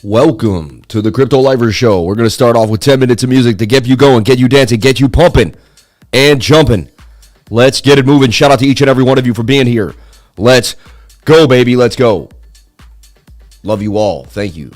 Welcome to the Crypto Lifer Show. We're going to start off with 10 minutes of music to get you going, get you dancing, get you pumping and jumping. Let's get it moving. Shout out to each and every one of you for being here. Let's go, baby. Let's go. Love you all. Thank you.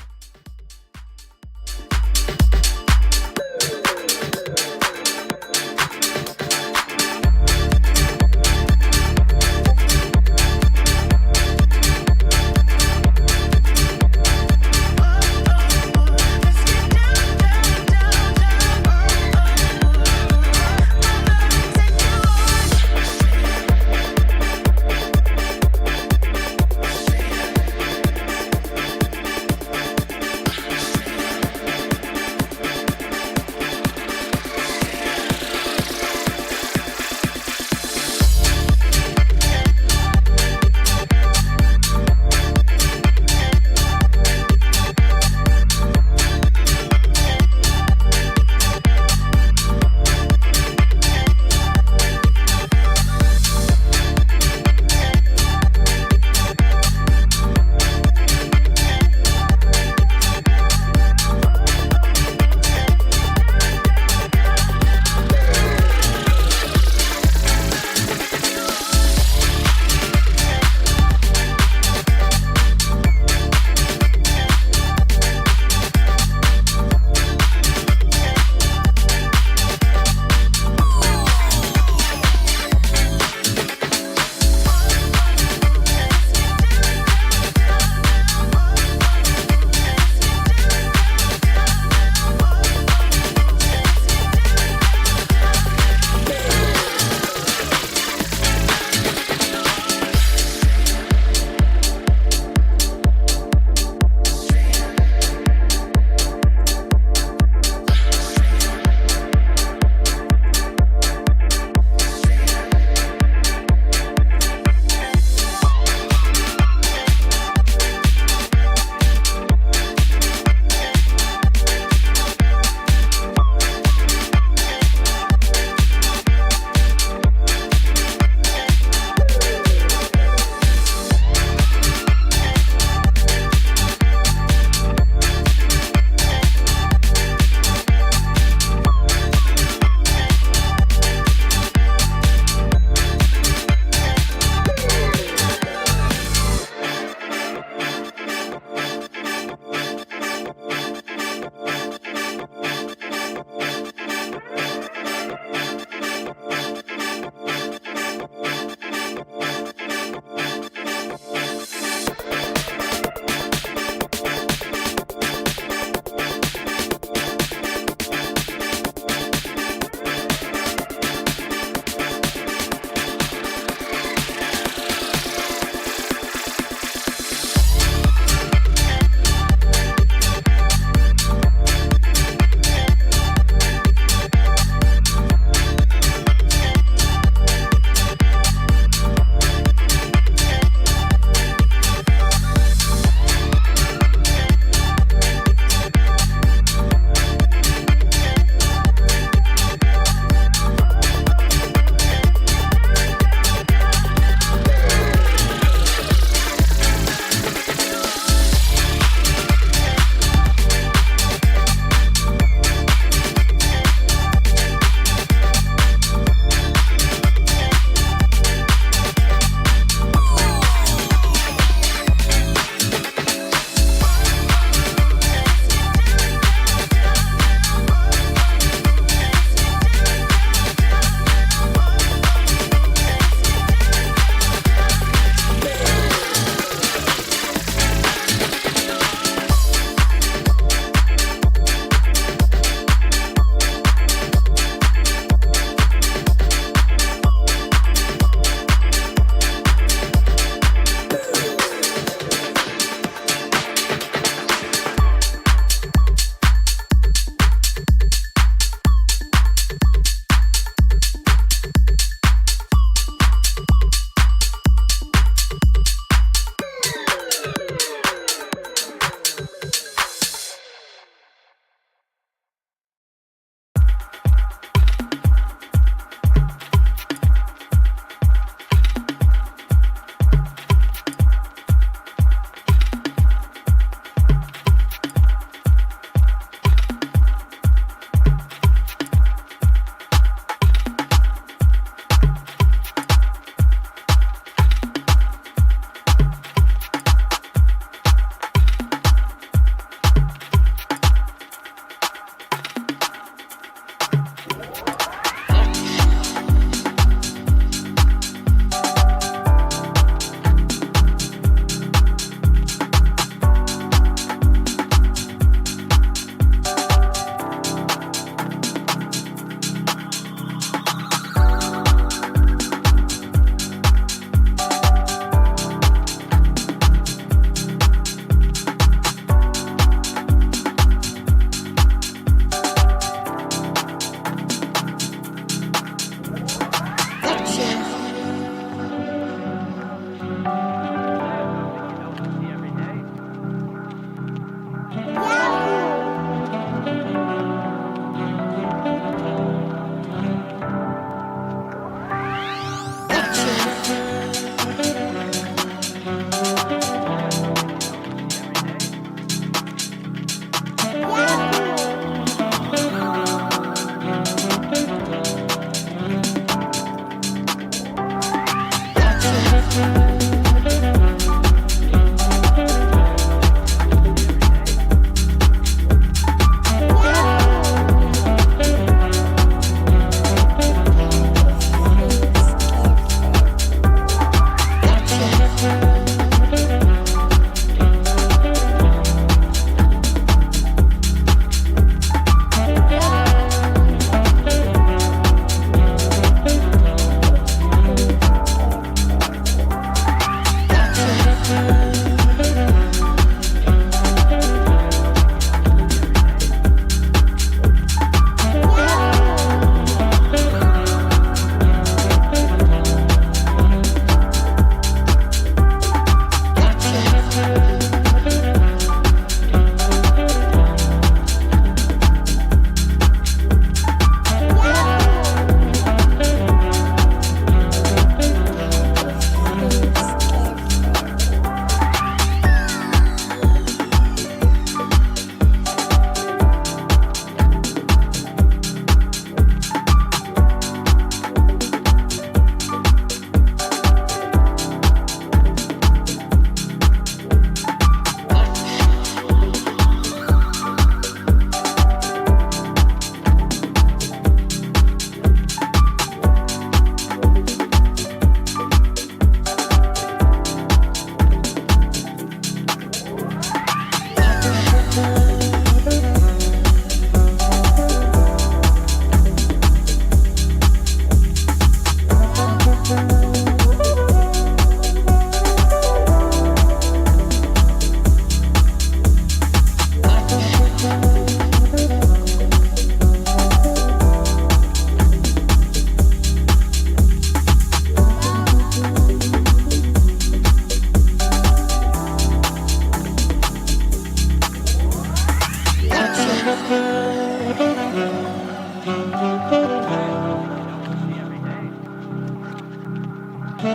I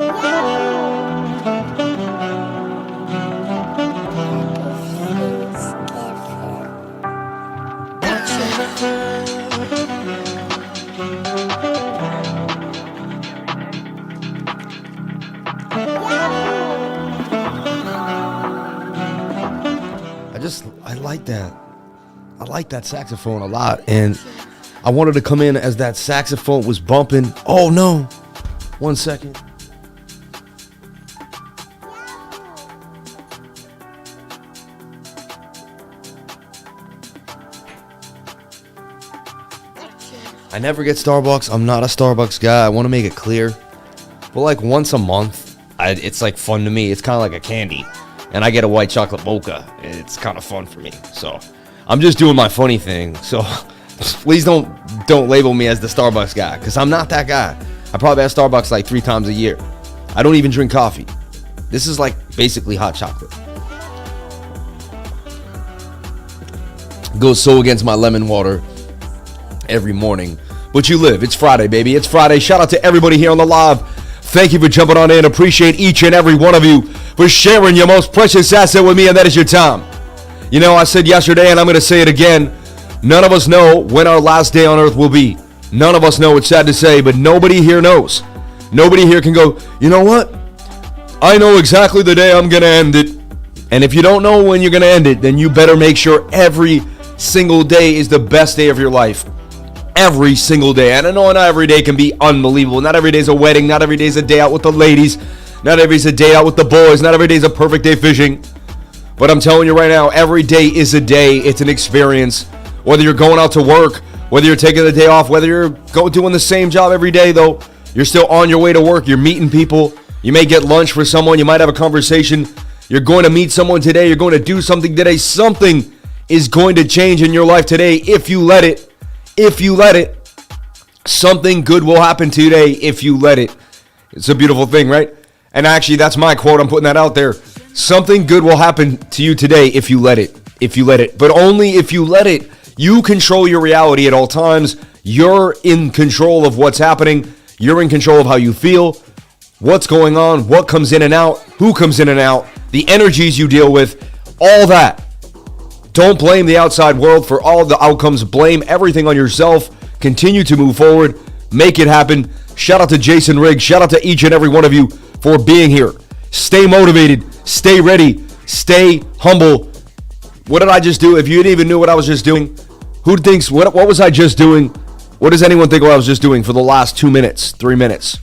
like that. I like that saxophone a lot, and I wanted to come in as that saxophone was bumping. Oh no, 1 second. I never get Starbucks. I'm not a Starbucks guy. I want to make it clear. But like once a month, it's like fun to me. It's kind of like a candy. And I get a white chocolate mocha. It's kind of fun for me. So I'm just doing my funny thing. So please don't label me as the Starbucks guy, because I'm not that guy. I probably have Starbucks like 3 times a year. I don't even drink coffee. This is like basically hot chocolate. Goes so against my lemon water every morning. But you live. It's Friday, baby. It's Friday. Shout out to everybody here on the live. Thank you for jumping on in. Appreciate each and every one of you for sharing your most precious asset with me, and that is your time. You know, I said yesterday, and I'm going to say it again, none of us know when our last day on earth will be. None of us know. It's sad to say, but nobody here knows. Nobody here can go, you know what? I know exactly the day I'm going to end it. And if you don't know when you're going to end it, then you better make sure every single day is the best day of your life. Every single day. And I know not every day can be unbelievable. Not every day is a wedding. Not every day is a day out with the ladies. Not every day is a day out with the boys. Not every day is a perfect day fishing. But I'm telling you right now, every day is a day. It's an experience. Whether you're going out to work, whether you're taking the day off, whether you're doing the same job every day, though, you're still on your way to work. You're meeting people. You may get lunch for someone. You might have a conversation. You're going to meet someone today. You're going to do something today. Something is going to change in your life today if you let it. If you let it, something good will happen today if you let it. It's a beautiful thing, right? And actually, that's my quote. I'm putting that out there. Something good will happen to you today if you let it. If you let it. But only if you let it. You control your reality at all times. You're in control of what's happening. You're in control of how you feel, what's going on, what comes in and out, who comes in and out, the energies you deal with, all that. Don't blame the outside world for all the outcomes. Blame everything on yourself. Continue to move forward. Make it happen. Shout out to Jason Riggs. Shout out to each and every one of you for being here. Stay motivated. Stay ready. Stay humble. What did I just do? If you didn't even know what I was just doing, who thinks, what was I just doing? What does anyone think what I was just doing for the last 2 minutes, 3 minutes?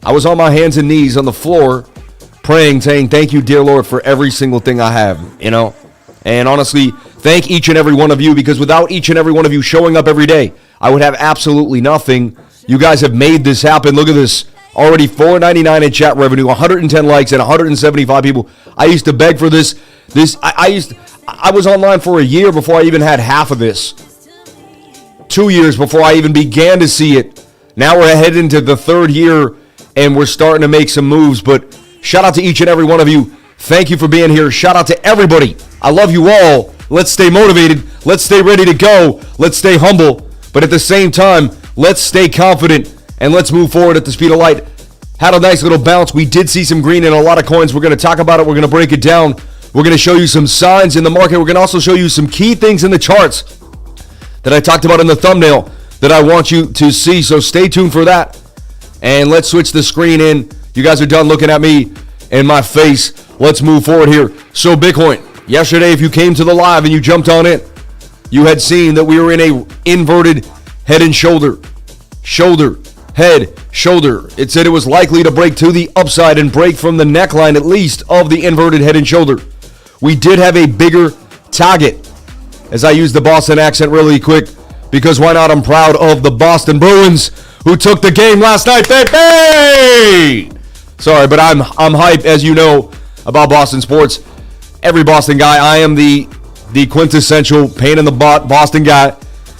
I was on my hands and knees on the floor praying, saying, thank you, dear Lord, for every single thing I have, you know? And honestly, thank each and every one of you, because without each and every one of you showing up every day, I would have absolutely nothing. You guys have made this happen. Look at this. Already $4.99 in chat revenue, 110 likes, and 175 people. I used to beg for this. I was online for a year before I even had half of this. 2 years before I even began to see it. Now we're headed into the 3rd year, and we're starting to make some moves. But shout out to each and every one of you. Thank you for being here. Shout out to everybody. I love you all. Let's stay motivated. Let's stay ready to go. Let's stay humble. But at the same time, let's stay confident and let's move forward at the speed of light. Had a nice little bounce. We did see some green in a lot of coins. We're going to talk about it. We're going to break it down. We're going to show you some signs in the market. We're going to also show you some key things in the charts that I talked about in the thumbnail that I want you to see. So stay tuned for that. And let's switch the screen in. You guys are done looking at me and my face. Let's move forward here. So Bitcoin. Yesterday, if you came to the live and you jumped on it, you had seen that we were in a inverted head and shoulder. Shoulder, head, shoulder. It said it was likely to break to the upside and break from the neckline, at least, of the inverted head and shoulder. We did have a bigger target, as I use the Boston accent really quick, because why not? I'm proud of the Boston Bruins, who took the game last night, baby! Sorry, but I'm hype, as you know, about Boston sports. Every Boston guy. I am the quintessential pain in the butt Boston guy.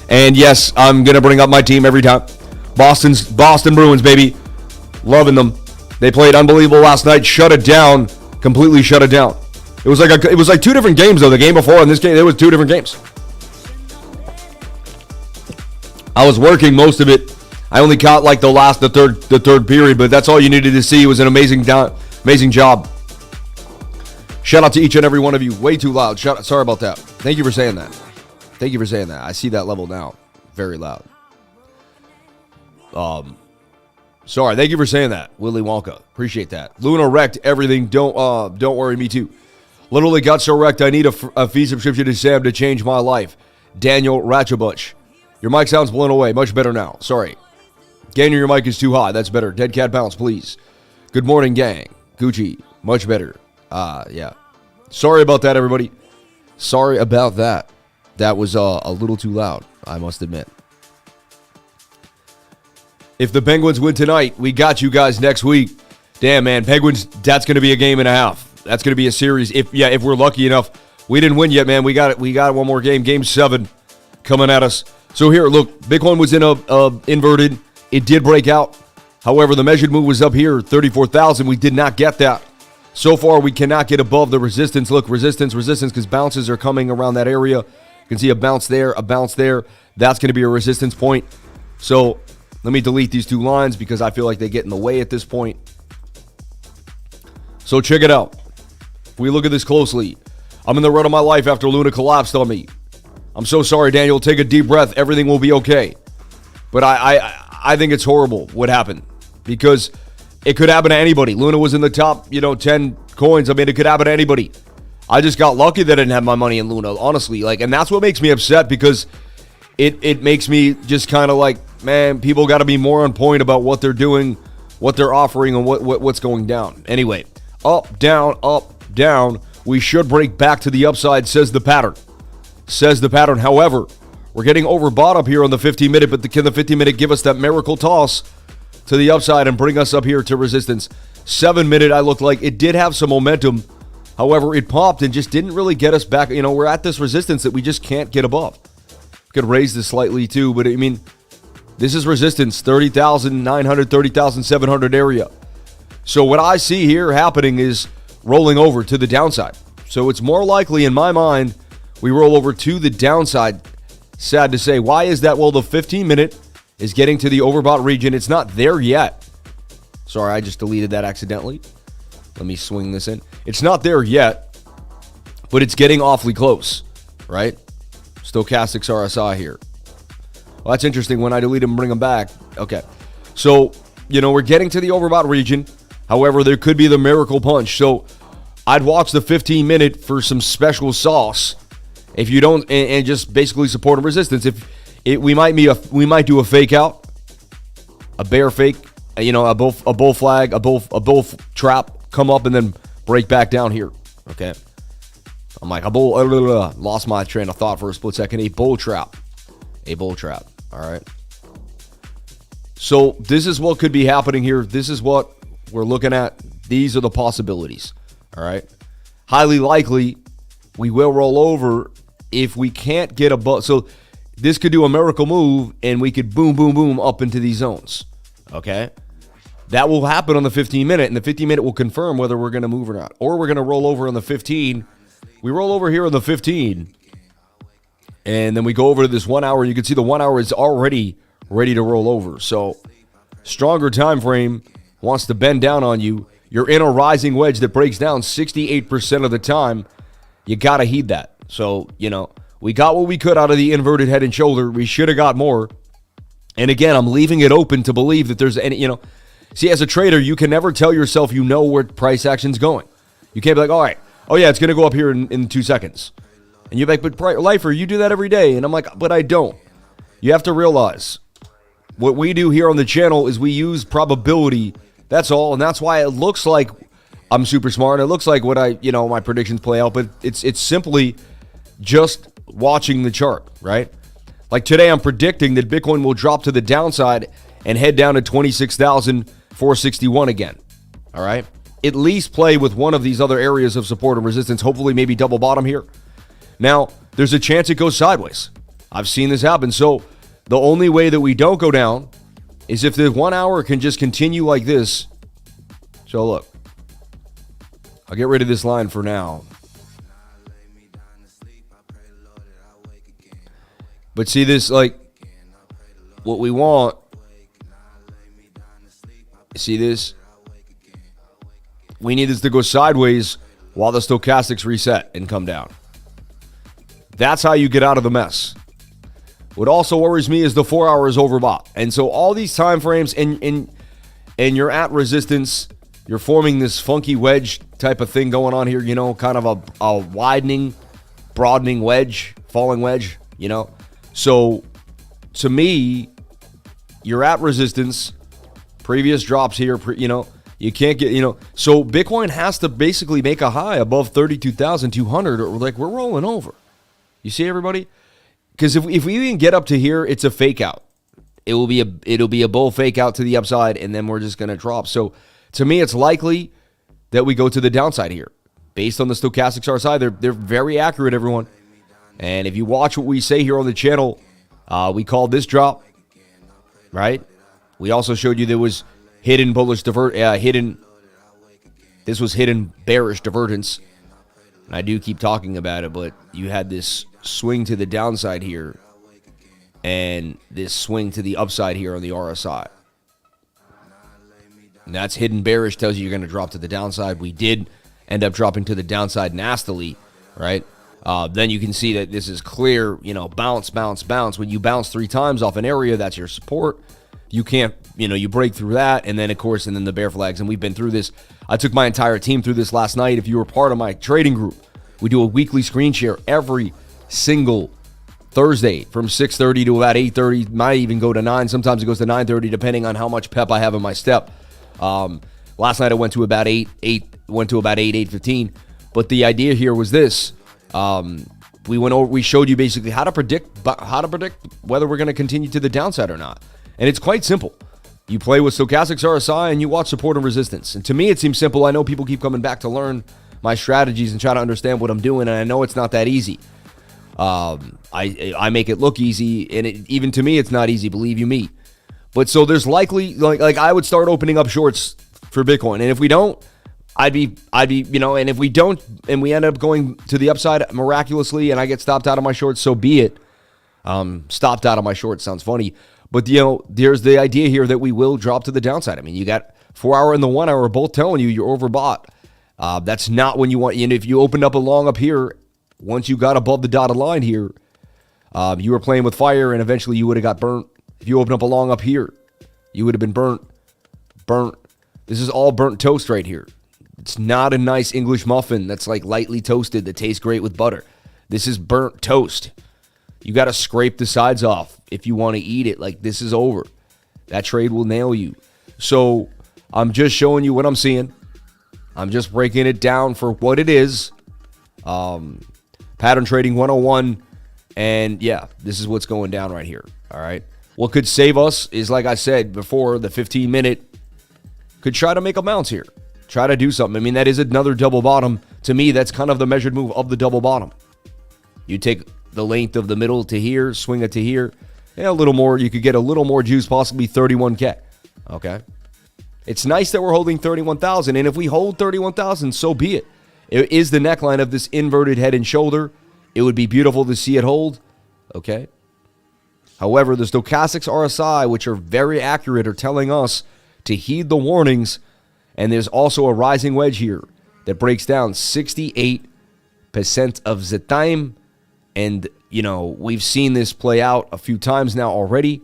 And yes, I'm going to bring up my team every time. Boston Bruins, baby. Loving them. They played unbelievable last night. Shut it down. Completely shut it down. It was like 2 different games, though. The game before and this game, it was 2 different games. I was working most of it. I only caught like the third period, but that's all you needed to see. It was an amazing job. Shout out to each and every one of you. Way too loud. Sorry about that. Thank you for saying that. Thank you for saying that. I see that level now. Very loud. Sorry. Thank you for saying that, Willy Wonka. Appreciate that. Luna wrecked everything. Don't worry. Me too. Literally got so wrecked. I need a fee subscription to Sam to change my life. Daniel Ratchabush. Your mic sounds blown away. Much better now. Sorry. Gainer, your mic is too high. That's better. Dead cat bounce, please. Good morning, gang. Gucci. Much better. Yeah. Sorry about that, everybody. Sorry about that. That was a little too loud, I must admit. If the Penguins win tonight, we got you guys next week. Damn, man. Penguins, that's going to be a game and a half. That's going to be a series. If we're lucky enough. We didn't win yet, man. We got one more game. Game 7 coming at us. So here, look. Bitcoin was in a inverted. It did break out. However, the measured move was up here, 34,000. We did not get that. So far, we cannot get above the resistance. Look, resistance, because bounces are coming around that area. You can see a bounce there, a bounce there. That's going to be a resistance point. So let me delete these two lines because I feel like they get in the way at this point. So check it out. If we look at this closely, I'm in the run of my life after Luna collapsed on me. I'm so sorry, Daniel. Take a deep breath. Everything will be okay. But I think it's horrible what happened because it could happen to anybody. Luna was in the top, 10 coins. I mean, it could happen to anybody. I just got lucky that I didn't have my money in Luna, honestly. And that's what makes me upset because it makes me just kind of like, man, people got to be more on point about what they're doing, what they're offering, and what's going down. Anyway, up, down, up, down. We should break back to the upside, says the pattern. However, we're getting overbought up here on the 15-minute, but can the 15-minute give us that miracle toss to the upside and bring us up here to resistance? 7-minute, I looked like it did have some momentum. However, it popped and just didn't really get us back. We're at this resistance that we just can't get above. Could raise this slightly too, but I mean, this is resistance, 30,900, 30,700 area. So what I see here happening is rolling over to the downside. So it's more likely, in my mind, we roll over to the downside. Sad to say. Why is that? Well, the 15-minute is getting to the overbought region. It's not there yet. Sorry, I just deleted that accidentally. Let me swing this in. It's not there yet, but it's getting awfully close, right? Stochastics RSI here. Well, that's interesting. When I delete them, bring them back. Okay. So, we're getting to the overbought region. However, there could be the miracle punch. So I'd watch the 15-minute for some special sauce. If you don't, and just basically support a resistance. We might do a fake out, a bear fake, a bull flag, a bull trap, come up and then break back down here. Okay. I'm like lost my train of thought for a split second. A bull trap. All right. So this is what could be happening here. This is what we're looking at. These are the possibilities. All right. Highly likely we will roll over if we can't get above. So this could do a miracle move and we could boom, boom, boom up into these zones. Okay. That will happen on the 15-minute, and the 15-minute will confirm whether we're going to move or not. Or we're going to roll over on the 15. We roll over here on the 15, and then we go over to this 1 hour. You can see the 1 hour is already ready to roll over. So stronger time frame wants to bend down on you. You're in a rising wedge that breaks down 68% of the time. You got to heed that. So, we got what we could out of the inverted head and shoulder. We should have got more. And again, I'm leaving it open to believe that there's any, see, as a trader, you can never tell yourself where price action's going. You can't be like, all right, oh yeah, it's going to go up here in 2 seconds. And you're like, but Lifer, you do that every day. And I'm like, but I don't. You have to realize what we do here on the channel is we use probability. That's all. And that's why it looks like I'm super smart. It looks like what my predictions play out, but it's simply just watching the chart, right? Like today, I'm predicting that Bitcoin will drop to the downside and head down to 26,461 again. All right. At least play with one of these other areas of support and resistance. Hopefully, maybe double bottom here. Now, there's a chance it goes sideways. I've seen this happen. So the only way that we don't go down is if the 1 hour can just continue like this. So look, I'll get rid of this line for now. But see this, like, what we want See this? We need this to go sideways while the stochastics reset and come down. That's how you get out of the mess. What also worries me is the 4 hour is overbought. And so all these time frames and you're at resistance, you're forming this funky wedge type of thing going on here, you know, kind of a widening, broadening wedge, falling wedge, you know. So to me, you're at resistance, previous drops here, you know, you can't get, you know, so Bitcoin has to basically make a high above 32,200 or like we're rolling over. You see everybody? Because if we even get up to here, it's a fake out. It'll be a bull fake out to the upside, and then we're just going to drop. So to me, it's likely that we go to the downside here. Based on the stochastics RSI, they're very accurate, everyone. And if you watch what we say here on the channel, we called this drop, right? We also showed you there was hidden bullish this was hidden bearish divergence. And I do keep talking about it, but you had this swing to the downside here and this swing to the upside here on the RSI. And that's hidden bearish, tells you you're going to drop to the downside. We did end up dropping to the downside nastily, right? Then you can see that this is clear, you know, bounce, bounce, bounce. When you bounce 3 times off an area, that's your support. You can't, you know, you break through that, and then, of course, and then the bear flags. And we've been through this. I took my entire team through this last night. If you were part of my trading group, we do a weekly screen share every single Thursday from 6:30 to about 8:30. Might even go to 9. Sometimes it goes to 9:30, depending on how much pep I have in my step. Last night I went to about 8:15. But the idea here was this. We showed you basically how to predict whether we're going to continue to the downside or not. And it's quite simple. You play with stochastics RSI and you watch support and resistance. And to me, it seems simple. I know people keep coming back to learn my strategies and try to understand what I'm doing, and I know it's not that easy. I make it look easy, and even to me, it's not easy, believe you me. But so there's likely, like I would start opening up shorts for Bitcoin, and if we don't, I'd be, you know, and if we don't, and we end up going to the upside miraculously, and I get stopped out of my shorts, so be it. Stopped out of my shorts sounds funny, but you know, there's the idea here that we will drop to the downside. I mean, you got 4 hour and the 1 hour both telling you you're overbought. That's not when you want, you know, if you opened up a long up here, once you got above the dotted line here, you were playing with fire, and eventually you would have got burnt. If you open up a long up here, you would have been burnt. This is all burnt toast right here. It's not a nice English muffin that's like lightly toasted that tastes great with butter. This is burnt toast. You got to scrape the sides off if you want to eat it. Like, this is over. That trade will nail you. So I'm just showing you what I'm seeing. I'm just breaking it down for what it is. Pattern trading 101. And yeah, this is what's going down right here. All right. What could save us is, like I said before, the 15-minute could try to make a bounce here. Try to do something. I mean, that is another double bottom. To me, that's kind of the measured move of the double bottom. You take the length of the middle to here, swing it to here. Yeah, a little more. You could get a little more juice, possibly 31K. Okay. It's nice that we're holding 31,000. And if we hold 31,000, so be it. It is the neckline of this inverted head and shoulder. It would be beautiful to see it hold. Okay. However, the stochastics RSI, which are very accurate, are telling us to heed the warnings. And there's also a rising wedge here that breaks down 68% of the time. And, you know, we've seen this play out a few times now already.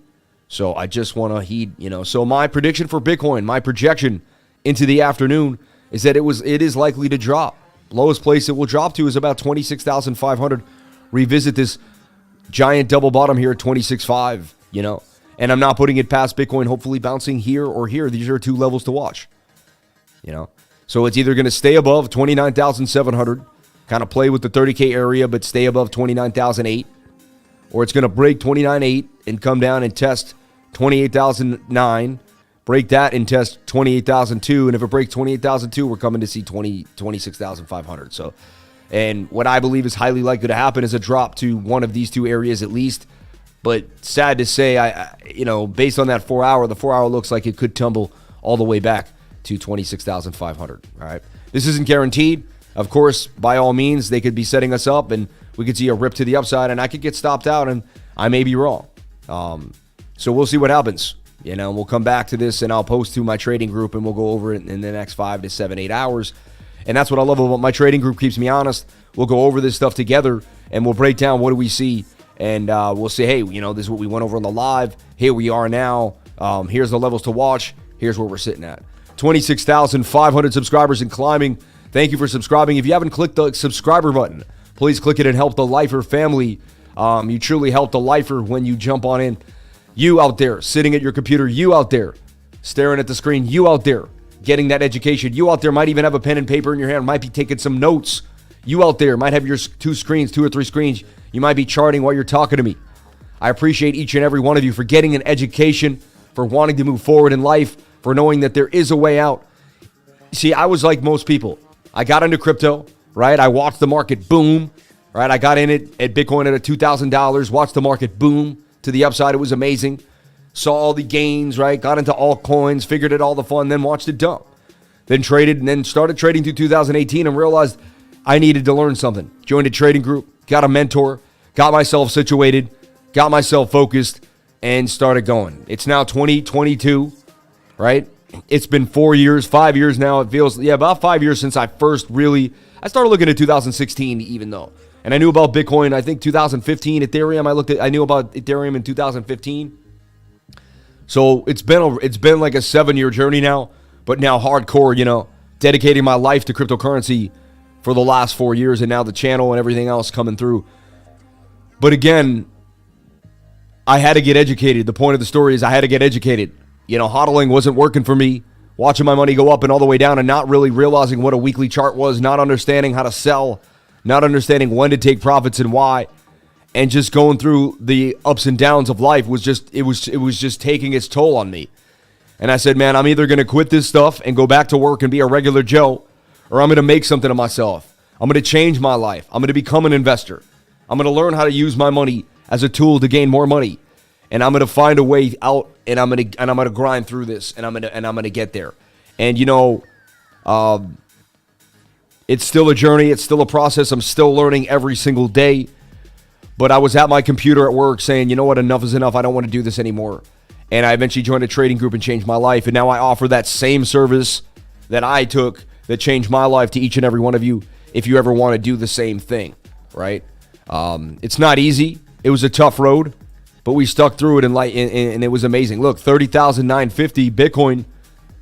So I just want to heed, you know. So my prediction for Bitcoin, my projection into the afternoon is that it is likely to drop. Lowest place it will drop to is about 26,500. Revisit this giant double bottom here at 26.5, you know. And I'm not putting it past Bitcoin hopefully bouncing here or here. These are 2 levels to watch, you know. So it's either going to stay above 29,700, kind of play with the 30K area, but stay above 29,008, or it's going to break 29.8 and come down and test 28,009, break that and test 28,002, and if it breaks 28,002, we're coming to see 26,500. So, and what I believe is highly likely to happen is a drop to one of these 2 areas at least. But sad to say, I you know, based on that 4 hour, the 4 hour looks like it could tumble all the way back to 26,500. All right, this isn't guaranteed. Of course, by all means, they could be setting us up, and we could see a rip to the upside, and I could get stopped out, and I may be wrong. So we'll see what happens. You know, we'll come back to this and I'll post to my trading group and we'll go over it in the next 5 to 7, 8 hours. And that's what I love about my trading group. Keeps me honest. We'll go over this stuff together and we'll break down what do we see. And we'll say, hey, you know, this is what we went over on the live. Here we are now. Here's the levels to watch. Here's where we're sitting at. 26,500 subscribers and climbing. Thank you for subscribing. If you haven't clicked the subscriber button, please click it and help the Lifer family. You truly help the Lifer when you jump on in. You out there sitting at your computer, you out there staring at the screen, you out there getting that education, you out there might even have a pen and paper in your hand, might be taking some notes. You out there might have your 2 or 3 screens. You might be charting while you're talking to me. I appreciate each and every one of you for getting an education, for wanting to move forward in life, for knowing that there is a way out. See, I was like most people. I got into crypto, right? I watched the market boom, right? I got in it at Bitcoin at $2,000, watched the market boom to the upside. It was amazing. Saw all the gains, right? Got into altcoins, figured it all the fun, then watched it dump. Then traded and then started trading through 2018 and realized I needed to learn something. Joined a trading group, got a mentor, got myself situated, got myself focused, and started going. It's now 2022, right? It's been 4 years, 5 years now. It feels, about 5 years since I started looking at 2016 even though. And I knew about Bitcoin, I think 2015, Ethereum. I knew about Ethereum in 2015. So it's been like a 7-year journey now, but now hardcore, you know, dedicating my life to cryptocurrency for the last 4 years, and now the channel and everything else coming through. But again, I had to get educated. The point of the story is I had to get educated. You know, hodling wasn't working for me. Watching my money go up and all the way down and not really realizing what a weekly chart was, not understanding how to sell, not understanding when to take profits and why, and just going through the ups and downs of life was just taking its toll on me. And I said, man, I'm either going to quit this stuff and go back to work and be a regular Joe, or I'm going to make something of myself. I'm going to change my life. I'm going to become an investor. I'm going to learn how to use my money as a tool to gain more money. And I'm going to find a way out, and I'm going to grind through this, and I'm going to get there. And you know, it's still a journey, it's still a process. I'm still learning every single day. But I was at my computer at work saying, you know what, enough is enough. I don't want to do this anymore. And I eventually joined a trading group and changed my life. And now I offer that same service that I took that changed my life to each and every one of you if you ever want to do the same thing, right? It's not easy. It was a tough road, but we stuck through it and it was amazing. Look, 30,950 Bitcoin,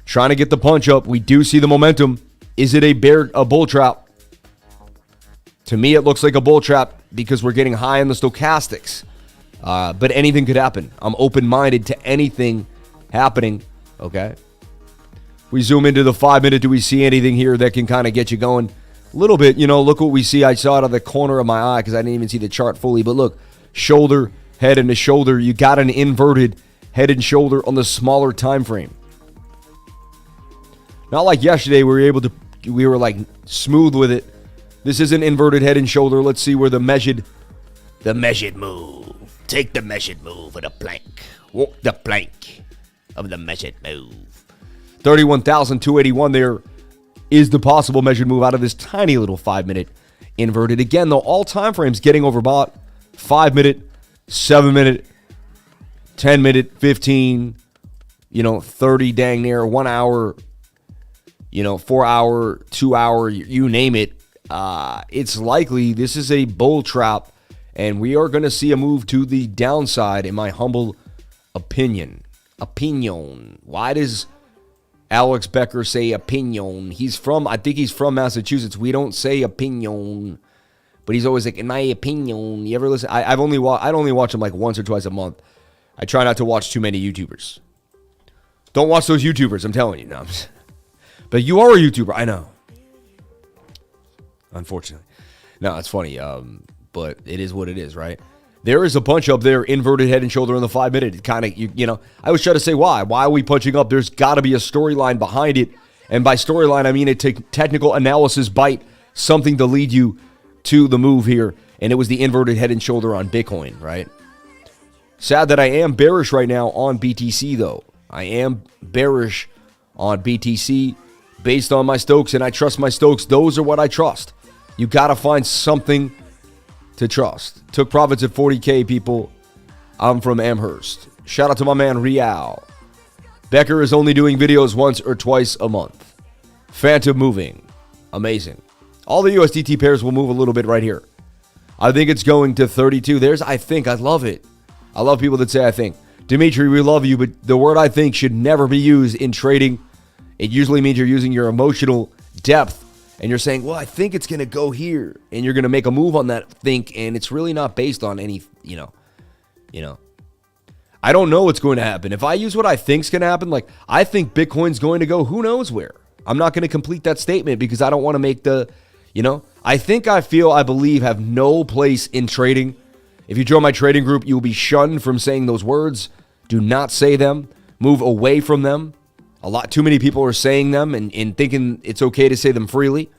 trying to get the punch up. We do see the momentum. Is it a bull trap? To me, it looks like a bull trap because we're getting high in the stochastics. But anything could happen. I'm open-minded to anything happening, okay? We zoom into the 5-minute. Do we see anything here that can kind of get you going? A little bit, you know, look what we see. I saw it out of the corner of my eye because I didn't even see the chart fully. But look, shoulder, head, and the shoulder. You got an inverted head and shoulder on the smaller time frame. Not like yesterday we were like smooth with it. This is an inverted head and shoulder. Let's see where the measured move. Take the measured move of the plank. Walk the plank of the measured move. 31,281 there is the possible measured move out of this tiny little 5-minute inverted. Again, though, all time frames getting overbought. 5-minute, 7-minute, 10-minute, 15, 30 dang near, 1 hour, 4 hour, 2 hour, you name it. It's likely this is a bull trap, and we are going to see a move to the downside, in my humble opinion. Why does Alex Becker say opinion? I think he's from Massachusetts. We don't say opinion, but he's always like, in my opinion. You ever listen? I'd only watch him like once or twice a month. I try not to watch too many YouTubers. Don't watch those YouTubers, I'm telling you. No, but you are a YouTuber, I know. Unfortunately. No, it's funny, but it is what it is, right? There is a punch up there, inverted head and shoulder in the 5-minute. It kind of, I always try to say why. Why are we punching up? There's got to be a storyline behind it. And by storyline, I mean a technical analysis bite, something to lead you to the move here. And it was the inverted head and shoulder on Bitcoin, right? Sad that I am bearish right now on BTC, though. I am bearish on BTC based on my Stokes, and I trust my Stokes. Those are what I trust. You got to find something to trust. Took profits at 40K, people. I'm from Amherst. Shout out to my man Real. Becker is only doing videos once or twice a month. Phantom moving. Amazing. All the USDT pairs will move a little bit right here. I think it's going to 32. There's I think. I love it. I love people that say I think. Dimitri, we love you, but the word I think should never be used in trading. It usually means you're using your emotional depth and you're saying, well, I think it's going to go here. And you're going to make a move on that think, and it's really not based on any, you know. I don't know what's going to happen. If I use what I think's going to happen, like I think Bitcoin's going to go who knows where. I'm not going to complete that statement because I don't want to make the, I think, I feel, I believe have no place in trading. If you join my trading group, you will be shunned from saying those words. Do not say them. Move away from them. A lot too many people are saying them and thinking it's okay to say them freely.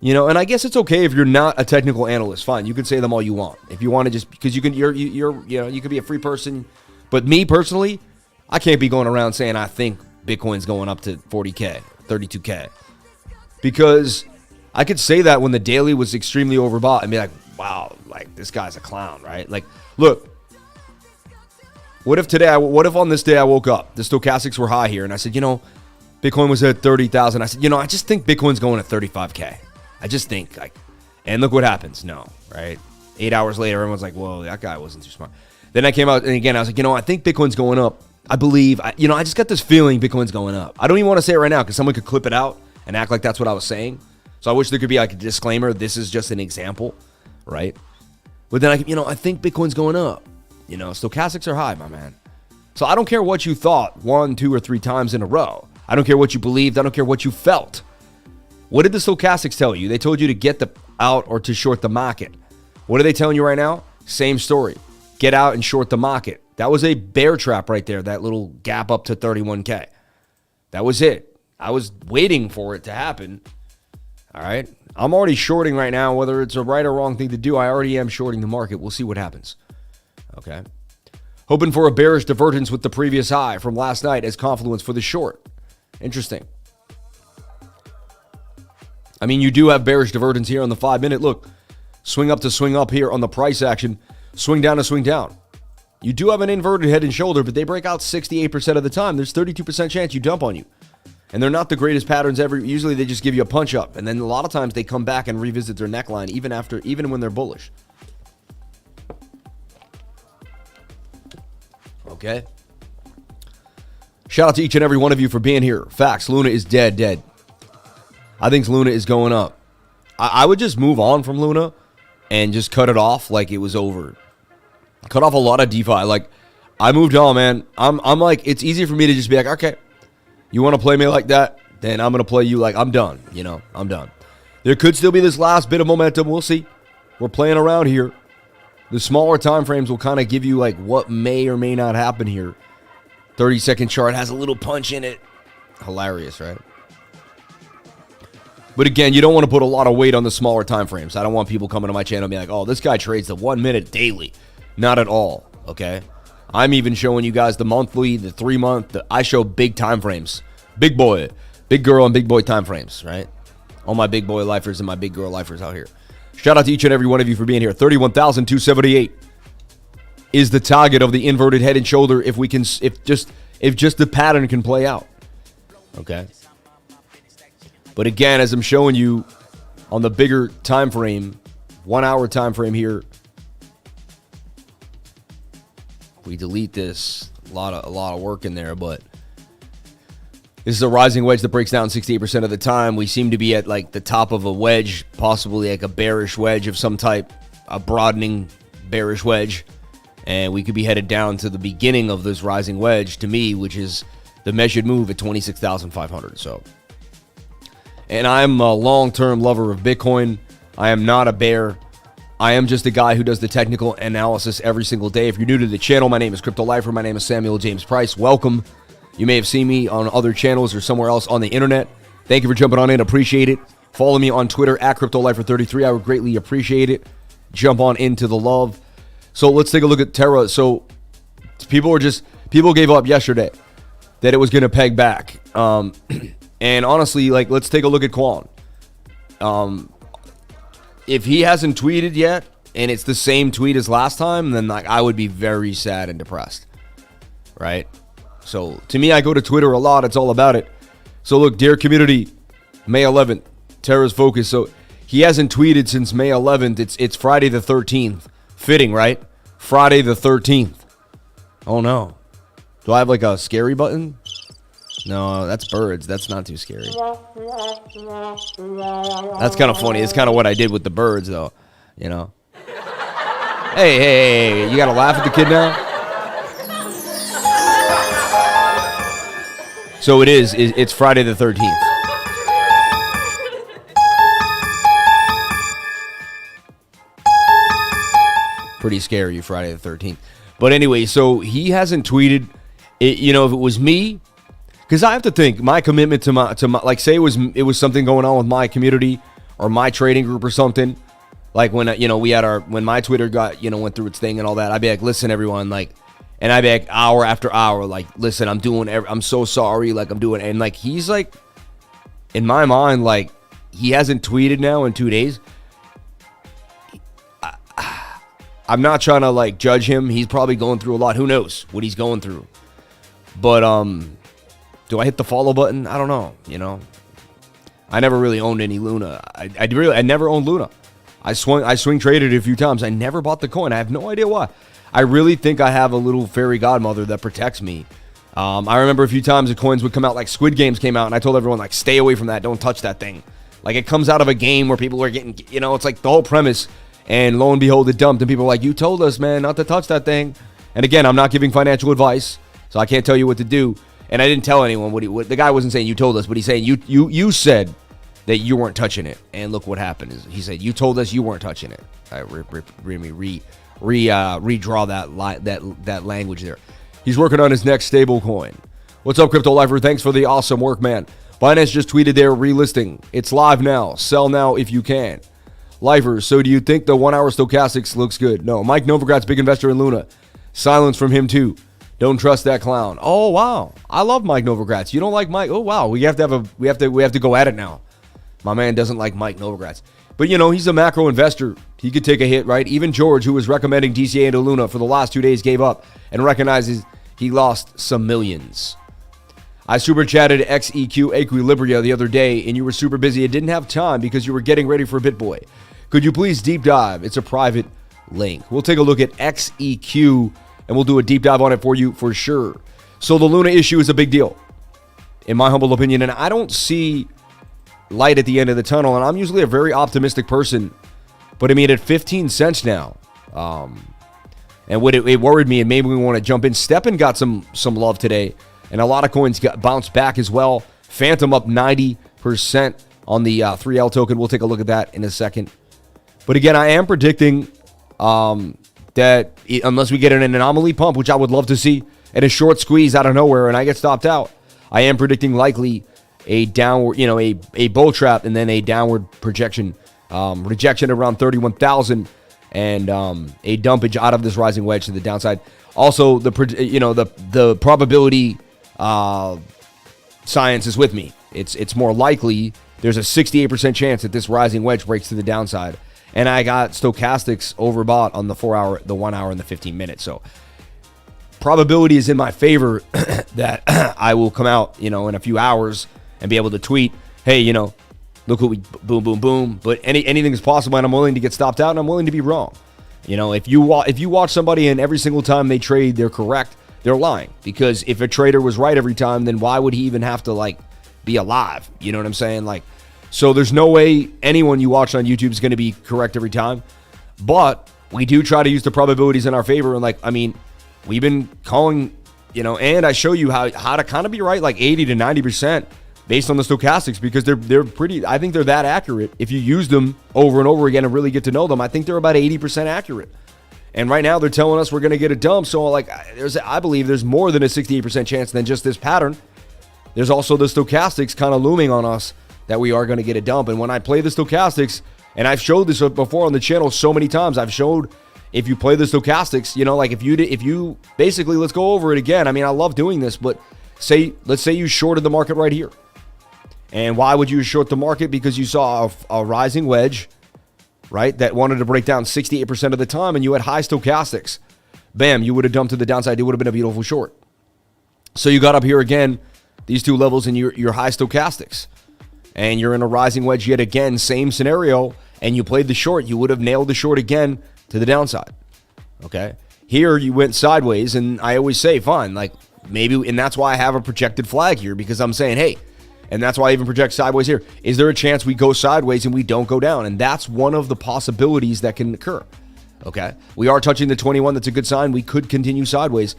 And I guess it's okay if you're not a technical analyst. Fine, you can say them all you want. If you want to just because you could be a free person. But me personally, I can't be going around saying I think Bitcoin's going up to 40K, 32K. Because I could say that when the daily was extremely overbought and be like, wow, like this guy's a clown, right? Like, look, what if on this day I woke up, the stochastics were high here, and I said, Bitcoin was at 30,000. I said, I just think Bitcoin's going at 35K. I just think, and look what happens. No, right? 8 hours later, everyone's like, whoa, that guy wasn't too smart. Then I came out, and again, I was like, I think Bitcoin's going up. I believe, I just got this feeling Bitcoin's going up. I don't even want to say it right now because someone could clip it out and act like that's what I was saying. So I wish there could be like a disclaimer. This is just an example, right? But then I think Bitcoin's going up. Stochastics are high, my man. So I don't care what you thought 1, 2, or 3 times in a row. I don't care what you believed. I don't care what you felt. What did the stochastics tell you? They told you to get out or to short the market. What are they telling you right now? Same story. Get out and short the market. That was a bear trap right there, that little gap up to 31K. That was it. I was waiting for it to happen. All right. I'm already shorting right now, whether it's a right or wrong thing to do. I already am shorting the market. We'll see what happens. Okay. Hoping for a bearish divergence with the previous high from last night as confluence for the short. Interesting. I mean, you do have bearish divergence here on the 5-minute. Look, swing up to swing up here on the price action. Swing down to swing down. You do have an inverted head and shoulder, but they break out 68% of the time. There's 32% chance you dump on you. And they're not the greatest patterns ever. Usually they just give you a punch up. And then a lot of times they come back and revisit their neckline even when they're bullish. Okay. Shout out to each and every one of you for being here. Facts. Luna is dead. I think Luna is going up. I would just move on from Luna and just cut it off like it was over. Cut off a lot of DeFi. Like, I moved on, man. I'm like, it's easy for me to just be like, okay, you want to play me like that? Then I'm going to play you like I'm done. I'm done. There could still be this last bit of momentum. We'll see. We're playing around here. The smaller time frames will kind of give you like what may or may not happen here. 30-second chart has a little punch in it. Hilarious, right? But again, you don't want to put a lot of weight on the smaller time frames. I don't want people coming to my channel and be like, oh, this guy trades the 1 minute daily. Not at all, okay? I'm even showing you guys the monthly, the 3-month. I show big time frames. Big boy, big girl, and big boy time frames, right? All my big boy lifers and my big girl lifers out here. Shout out to each and every one of you for being here. 31,278 is the target of the inverted head and shoulder if just the pattern can play out. Okay? But again, as I'm showing you on the bigger time frame, 1 hour time frame here, we delete this. A lot of work in there, but this is a rising wedge that breaks down 68% of the time. We seem to be at like the top of a wedge, possibly like a bearish wedge of some type, a broadening bearish wedge. And we could be headed down to the beginning of this rising wedge, to me, which is the measured move at 26,500. So, and I'm a long-term lover of Bitcoin. I am not a bear. I am just a guy who does the technical analysis every single day. If you're new to the channel, my name is Crypto Lifer. My name is Samuel James Price. Welcome. You may have seen me on other channels or somewhere else on the internet. Thank you for jumping on in. Appreciate it. Follow me on Twitter at CryptoLifer33. I would greatly appreciate it. Jump on into the love. So let's take a look at TERRA. So people gave up yesterday that it was going to peg back. And honestly, like, let's take a look at Quan. If he hasn't tweeted yet and it's the same tweet as last time, then like I would be very sad and depressed. Right? So to me, I go to Twitter a lot. It's all about it. So look, dear community, May 11th, Terra's focus. So he hasn't tweeted since May 11th. It's Friday the 13th. Fitting, right? Friday the 13th. Oh no. Do I have like a scary button? No, that's birds. That's not too scary. That's kind of funny. It's kind of what I did with the birds, though. You know. Hey, you gotta laugh at the kid now? So it's Friday the 13th. Pretty scary, Friday the 13th. But anyway, so he hasn't tweeted. If it was me, because I have to think, my commitment to my like, say it was something going on with my community or my trading group or something. Like when we had when my Twitter got went through its thing and all that, I'd be like, listen everyone, like, and I'd be like hour after hour, like, listen, I'm so sorry, like I'm doing, and like he's like, in my mind, like he hasn't tweeted now in 2 days. I'm not trying to like judge him. He's probably going through a lot. Who knows what he's going through? But do I hit the follow button? I don't know. I never really owned any Luna. I never owned Luna. I swing traded it a few times. I never bought the coin. I have no idea why. I really think I have a little fairy godmother that protects me. I remember a few times the coins would come out, like Squid Games came out, and I told everyone, like, stay away from that. Don't touch that thing. Like, it comes out of a game where people are getting, it's like the whole premise. And lo and behold, it dumped. And people are like, you told us, man, not to touch that thing. And again, I'm not giving financial advice, so I can't tell you what to do. And I didn't tell anyone what the guy wasn't saying you told us, but he's saying you said that you weren't touching it, and look what happened. He said you told us you weren't touching it. I redraw that language there. He's working on his next stable coin. What's up, Crypto Lifer? Thanks for the awesome work, man. Binance just tweeted their relisting. It's live now. Sell now if you can. Lifer, so do you think the 1 hour stochastics looks good? No. Mike Novogratz, big investor in Luna. Silence from him too. Don't trust that clown. Oh wow, I love Mike Novogratz. You don't like Mike? Oh wow, we have to go at it now. My man doesn't like Mike Novogratz. But he's a macro investor. He could take a hit, right? Even George, who was recommending DCA into Luna for the last 2 days, gave up and recognizes he lost some millions. I super chatted EQUILIBRIA the other day, and you were super busy and didn't have time because you were getting ready for BitBoy. Could you please deep dive? It's a private link. We'll take a look at XEQ, and we'll do a deep dive on it for you for sure. So the Luna issue is a big deal, in my humble opinion, and I don't see light at the end of the tunnel, and I'm usually a very optimistic person, but I mean, at 15 cents now, and what it worried me and made me want to jump in. Steppen got some love today, and a lot of coins got bounced back as well. Phantom up 90% on the 3L token. We'll take a look at that in a second. But again, I am predicting that unless we get an anomaly pump, which I would love to see, and a short squeeze out of nowhere, and I get stopped out, I am predicting likely a downward, a bull trap, and then a downward projection, rejection around 31,000, and a dumpage out of this rising wedge to the downside. Also, the probability science is with me. It's more likely. There's a 68% chance that this rising wedge breaks to the downside. And I got stochastics overbought on the 4 hour, the 1 hour, and the 15 minutes. So probability is in my favor that I will come out, in a few hours and be able to tweet, hey, look what we boom, boom, boom. But anything is possible, and I'm willing to get stopped out, and I'm willing to be wrong. If you watch somebody and every single time they trade, they're correct, they're lying. Because if a trader was right every time, then why would he even have to be alive? You know what I'm saying? So there's no way anyone you watch on YouTube is going to be correct every time. But we do try to use the probabilities in our favor. And we've been calling, and I show you how to kind of be right, 80 to 90% based on the stochastics, because they're pretty, I think they're that accurate. If you use them over and over again and really get to know them, I think they're about 80% accurate. And right now they're telling us we're going to get a dump. So I believe there's more than a 68% chance than just this pattern. There's also the stochastics kind of looming on us that we are going to get a dump. And when I play the stochastics, and I've showed this before on the channel so many times, I've showed if you play the stochastics, if you basically, let's go over it again. I love doing this, but let's say you shorted the market right here. And why would you short the market? Because you saw a rising wedge, right, that wanted to break down 68% of the time, and you had high stochastics. Bam, you would have dumped to the downside. It would have been a beautiful short. So you got up here again, these two levels in your high stochastics. And you're in a rising wedge yet again, same scenario, and you played the short. You would have nailed the short again to the downside. Okay? Here you went sideways, and I always say, fine, like maybe, and that's why I have a projected flag here, because I'm saying, hey, and that's why I even project sideways here. Is there a chance we go sideways and we don't go down? And that's one of the possibilities that can occur. Okay? We are touching the 21. That's a good sign. We could continue sideways.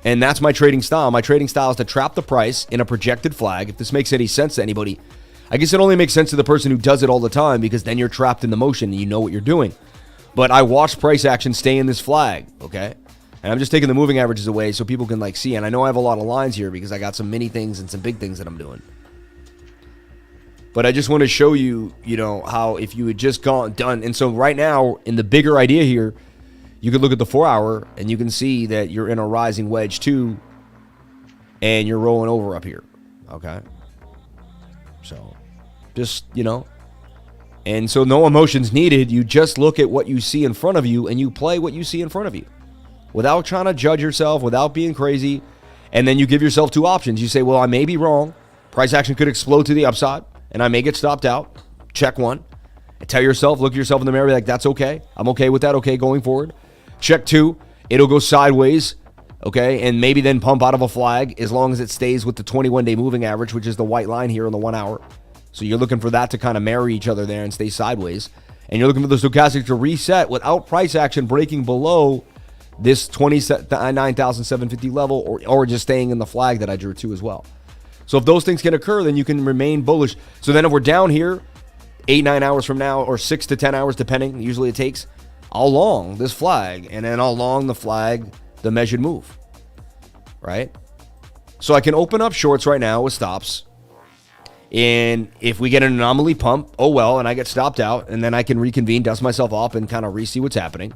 And that's my trading style. My trading style is to trap the price in a projected flag. If this makes any sense to anybody, I guess it only makes sense to the person who does it all the time, because then you're trapped in the motion and you know what you're doing. But I watch price action stay in this flag, okay? And I'm just taking the moving averages away so people can like see. And I know I have a lot of lines here because I got some mini things and some big things that I'm doing. But I just want to show you, you know, how if you had just done. And so right now, in the bigger idea here, you could look at the 4 hour and you can see that you're in a rising wedge too, and you're rolling over up here, okay? So just, you know, and so no emotions needed. You just look at what you see in front of you and you play what you see in front of you without trying to judge yourself, without being crazy. And then you give yourself two options. You say, well, I may be wrong. Price action could explode to the upside and I may get stopped out. Check one. And tell yourself, look yourself in the mirror, be like, that's okay. I'm okay with that. Okay, going forward. Check two, it'll go sideways, okay, and maybe then pump out of a flag as long as it stays with the 21-day moving average, which is the white line here on the 1 hour. So you're looking for that to kind of marry each other there and stay sideways. And you're looking for the stochastic to reset without price action breaking below this 29,750 level, or just staying in the flag that I drew too as well. So if those things can occur, then you can remain bullish. So then if we're down here 8-9 hours from now, or 6 to 10 hours depending, usually it takes, I'll long this flag, and then I'll long the flag, the measured move, right? So I can open up shorts right now with stops, and if we get an anomaly pump, oh well, and I get stopped out, and then I can reconvene, dust myself off, and kind of re-see what's happening,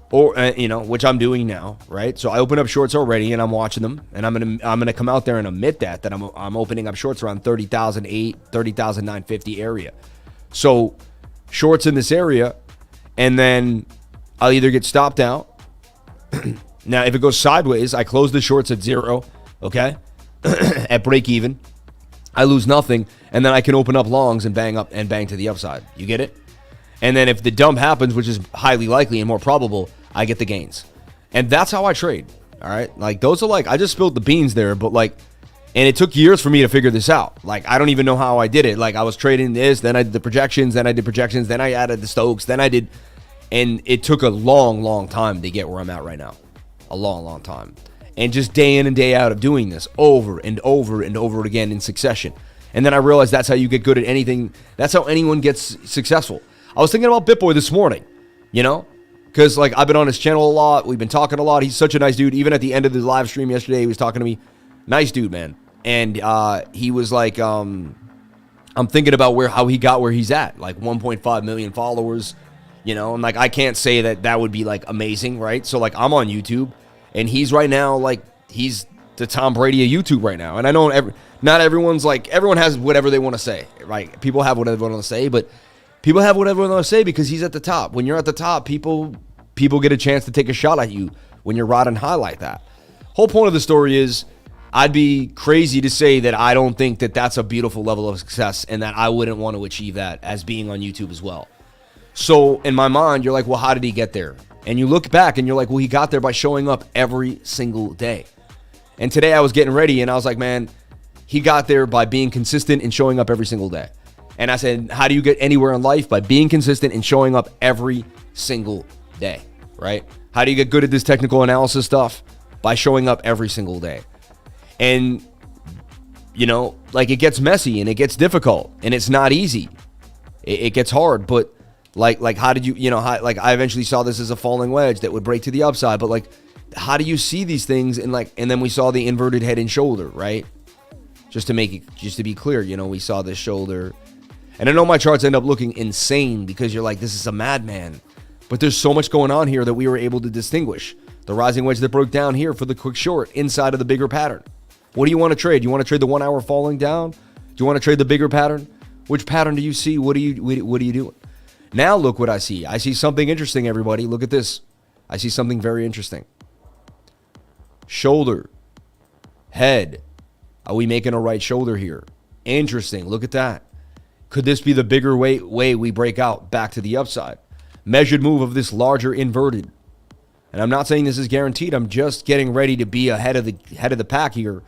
or you know, which I'm doing now, right? So I open up shorts already, and I'm watching them, and I'm gonna come out there and admit that I'm opening up shorts around 30,008, 30,950 area. So shorts in this area. And then I'll either get stopped out. Now, if it goes sideways, I close the shorts at 0, okay? At break even. I lose nothing, and then I can open up longs and bang to the upside. You get it? And then if the dump happens, which is highly likely and more probable, I get the gains. And that's how I trade, all right? Like, those are like, I just spilled the beans there, but like, and it took years for me to figure this out. Like, I don't even know how I did it. Like, I was trading this, then I did the projections, then I added the Stokes, then I did, and it took a long, long time to get where I'm at right now. A long, long time. And just day in and day out of doing this over and over and over again in succession. And then I realized that's how you get good at anything. That's how anyone gets successful. I was thinking about BitBoy this morning, you know? Because, like, I've been on his channel a lot. We've been talking a lot. He's such a nice dude. Even at the end of the live stream yesterday, he was talking to me. Nice dude, man. And he was like, I'm thinking about how he got where he's at, like 1.5 million followers, you know, and like, I can't say that would be like amazing, right? So like, I'm on YouTube, and he's right now, like, he's the Tom Brady of YouTube right now. And I know not everyone's like, everyone has whatever they want to say, right? People have whatever they want to say, but people have whatever they want to say because he's at the top. When you're at the top, people get a chance to take a shot at you when you're riding high like that. Whole point of the story is, I'd be crazy to say that I don't think that that's a beautiful level of success and that I wouldn't want to achieve that as being on YouTube as well. So in my mind, you're like, well, how did he get there? And you look back and you're like, well, he got there by showing up every single day. And today I was getting ready and I was like, man, he got there by being consistent and showing up every single day. And I said, how do you get anywhere in life? By being consistent and showing up every single day, right? How do you get good at this technical analysis stuff? By showing up every single day. And, you know, like, it gets messy and it gets difficult and it's not easy. It gets hard, but like how did you, you know, like I eventually saw this as a falling wedge that would break to the upside, but like, how do you see these things? And like, and then we saw the inverted head and shoulder, right? Just to be clear, you know, we saw this shoulder, and I know my charts end up looking insane because you're like, this is a madman, but there's so much going on here that we were able to distinguish the rising wedge that broke down here for the quick short inside of the bigger pattern. What do you want to trade? You want to trade the 1 hour falling down? Do you want to trade the bigger pattern? Which pattern do you see? What are you doing? Now look what I see. I see something interesting, everybody. Look at this. I see something very interesting. Shoulder. Head. Are we making a right shoulder here? Interesting. Look at that. Could this be the bigger way we break out back to the upside? Measured move of this larger inverted. And I'm not saying this is guaranteed. I'm just getting ready to be ahead of the pack here,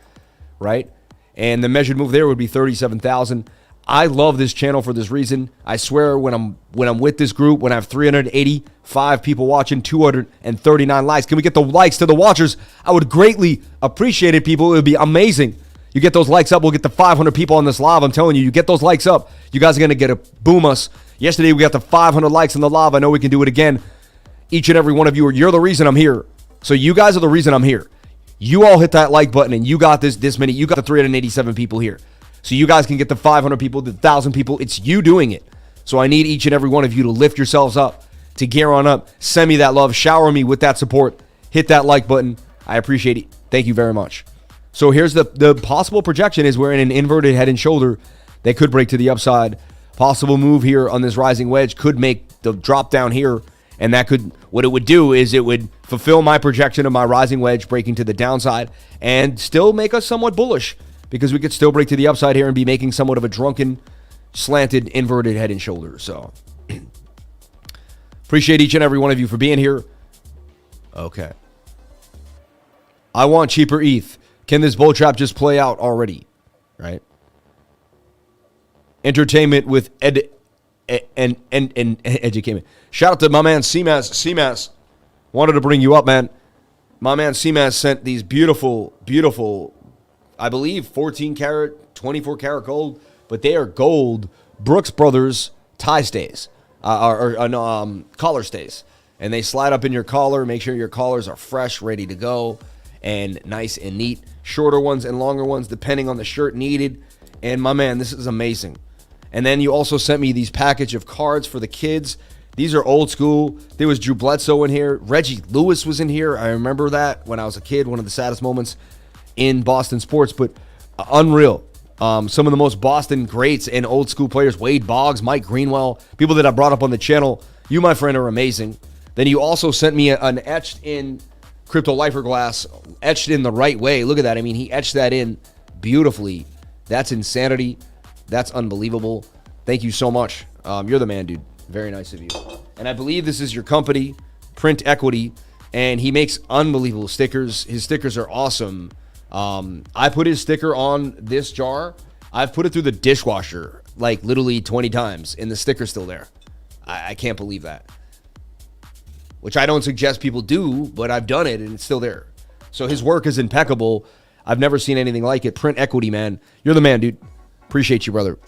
right? And the measured move there would be 37,000. I love this channel for this reason. I swear when I'm with this group, when I have 385 people watching, 239 likes. Can we get the likes to the watchers? I would greatly appreciate it, people. It would be amazing. You get those likes up, we'll get to 500 people on this live. I'm telling you, you get those likes up, you guys are going to get a boom us. Yesterday we got to 500 likes in the live. I know we can do it again. Each and every one of you, you're the reason I'm here. So you guys are the reason I'm here. You all hit that like button and you got this many. You got the 387 people here. So you guys can get the 500 people, the 1,000 people. It's you doing it. So I need each and every one of you to lift yourselves up, to gear on up. Send me that love. Shower me with that support. Hit that like button. I appreciate it. Thank you very much. So here's the possible projection is we're in an inverted head and shoulder that could break to the upside. Possible move here on this rising wedge could make the drop down here. And that could, what it would do is it would fulfill my projection of my rising wedge breaking to the downside and still make us somewhat bullish because we could still break to the upside here and be making somewhat of a drunken, slanted, inverted head and shoulder. So appreciate each and every one of you for being here. Okay. I want cheaper ETH. Can this bull trap just play out already? Right? Entertainment with and education. Shout out to my man CMAS. CMAS wanted to bring you up, man. My man CMAS sent these beautiful, I believe 14 karat, 24 karat gold, but they are gold Brooks Brothers tie stays, collar stays, and they slide up in your collar. Make sure your collars are fresh, ready to go, and nice and neat. Shorter ones and longer ones, depending on the shirt needed. And my man, this is amazing. And then you also sent me these package of cards for the kids. These are old school. There was Drew Bledsoe in here. Reggie Lewis was in here. I remember that when I was a kid, one of the saddest moments in Boston sports, but unreal. Some of the most Boston greats and old school players, Wade Boggs, Mike Greenwell, people that I brought up on the channel. You, my friend, are amazing. Then you also sent me an etched in Crypto Lifer glass, etched in the right way. Look at that. I mean, he etched that in beautifully. That's insanity. That's unbelievable. Thank you so much. You're the man, dude. Very nice of you. And I believe this is your company, Print Equity, and he makes unbelievable stickers. His stickers are awesome. I put his sticker on this jar. I've put it through the dishwasher like literally 20 times, and the sticker's still there. I can't believe that. Which I don't suggest people do, but I've done it, and it's still there. So his work is impeccable. I've never seen anything like it. Print Equity, man. You're the man, dude. Appreciate you, brother.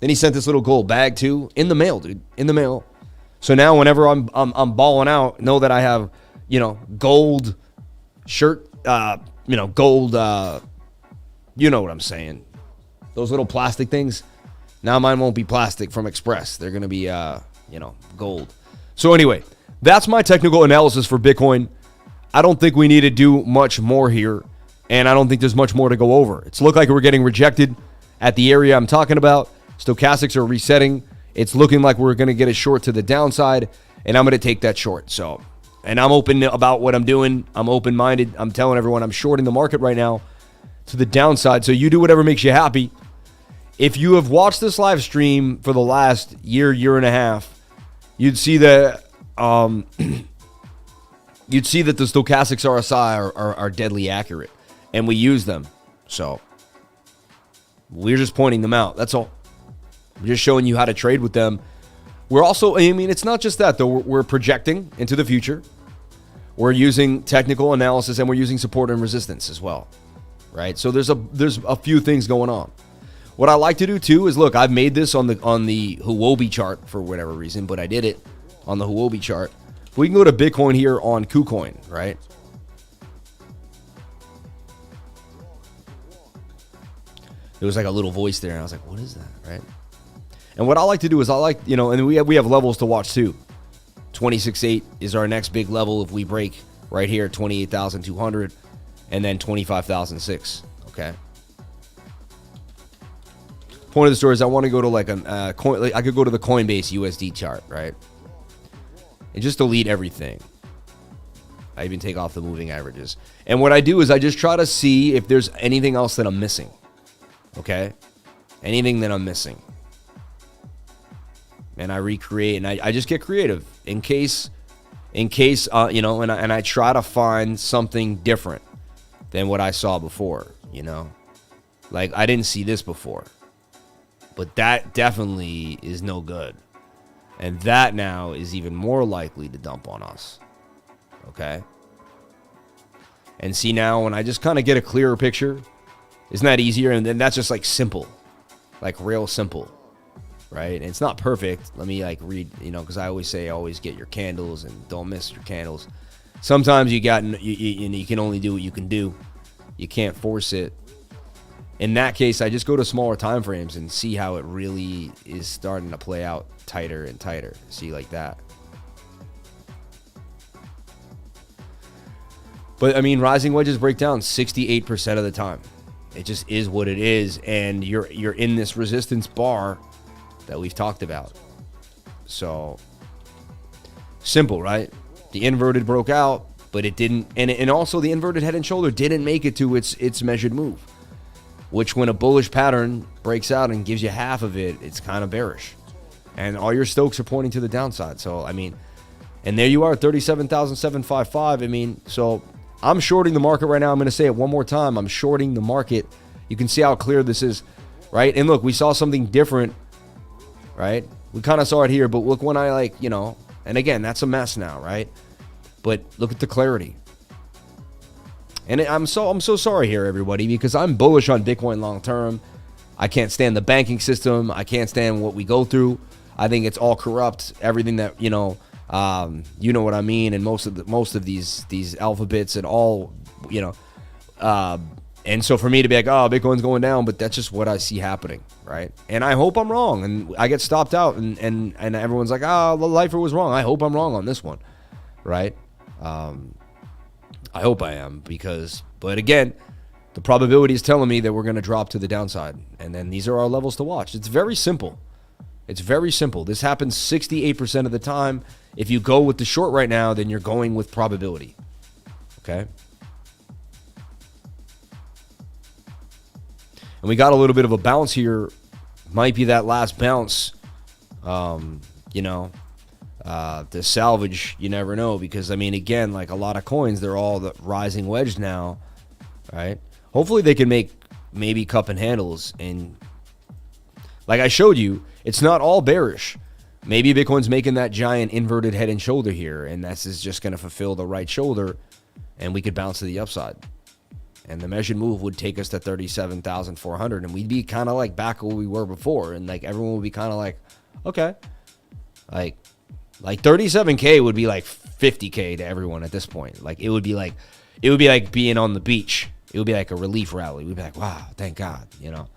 Then he sent this little gold bag too in the mail, dude. In the mail. So now whenever I'm balling out, know that I have, gold shirt, gold, you know what I'm saying. Those little plastic things. Now mine won't be plastic from Express. They're going to be, gold. So anyway, that's my technical analysis for Bitcoin. I don't think we need to do much more here. And I don't think there's much more to go over. It's looked like we're getting rejected at the area I'm talking about. Stochastics are resetting. It's looking like we're going to get a short to the downside, and I'm going to take that short. So, and I'm open about what I'm doing. I'm open-minded. I'm telling everyone I'm shorting the market right now to the downside. So you do whatever makes you happy. If you have watched this live stream for the last year and a half, you'd see that the stochastics RSI are deadly accurate, and we use them. So we're just pointing them out. That's all. We're just showing you how to trade with them. We're also, it's not just that, though. We're projecting into the future. We're using technical analysis, and we're using support and resistance as well, right? So there's a few things going on. What I like to do, too, is, look, I've made this on the Huobi chart for whatever reason, but I did it on the Huobi chart. We can go to Bitcoin here on KuCoin, right? There was like a little voice there, and I was like, what is that, right? And what I like to do is and we have levels to watch too. 26.8 is our next big level if we break right here, 28,200, and then 25,006, okay? Point of the story is I want to go to like a coin. Like I could go to the Coinbase USD chart, right? And just delete everything. I even take off the moving averages. And what I do is I just try to see if there's anything else that I'm missing. Okay? Anything that I'm missing. And I recreate, and I just get creative in case, you know, and I try to find something different than what I saw before, you know? Like, I didn't see this before. But that definitely is no good. And that now is even more likely to dump on us. Okay? And see now, when I just kind of get a clearer picture, isn't that easier? And then that's just like simple. Like real simple. Right? And it's not perfect. Let me like read, you know, because I always say always get your candles and don't miss your candles. Sometimes you can only do what you can do. You can't force it. In that case, I just go to smaller time frames and see how it really is starting to play out tighter and tighter. See, like that. But I mean, rising wedges break down 68% of the time. It just is what it is, and you're in this resistance bar that we've talked about. So simple, right? The inverted broke out, but it didn't, and also the inverted head and shoulder didn't make it to its measured move. Which, when a bullish pattern breaks out and gives you half of it, it's kind of bearish. And all your Stokes are pointing to the downside. So, I mean, and there you are, 37,755. I mean, so I'm shorting the market right now. I'm going to say it one more time. I'm shorting the market. You can see how clear this is, right? And look, we saw something different, right? We kind of saw it here, but look when I like, you know, and again, that's a mess now, right? But look at the clarity. And I'm so sorry here, everybody, because I'm bullish on Bitcoin long term. I can't stand the banking system. I can't stand what we go through. I think it's all corrupt. Everything that, you know what I mean. And most of these alphabets and all, you know, and so for me to be like, oh, Bitcoin's going down, but that's just what I see happening, right? And I hope I'm wrong, and I get stopped out, and everyone's like, oh, the lifer was wrong. I hope I'm wrong on this one, right? I hope I am, but again, the probability is telling me that we're going to drop to the downside. And then these are our levels to watch. It's very simple. It's very simple. This happens 68% of the time. If you go with the short right now, then you're going with probability. Okay? And we got a little bit of a bounce here. Might be that last bounce. You know, to salvage, you never know, because I mean, again, like a lot of coins, they're all the rising wedge now, right? Hopefully they can make maybe cup and handles, and like I showed you, it's not all bearish. Maybe Bitcoin's making that giant inverted head and shoulder here, and this is just going to fulfill the right shoulder, and we could bounce to the upside, and the measured move would take us to 37,400, and we'd be kind of like back where we were before, and like everyone would be kind of like, okay, like 37K would be like 50K to everyone at this point. Like it would be like being on the beach. It would be like a relief rally. We'd be like, wow, thank God, you know.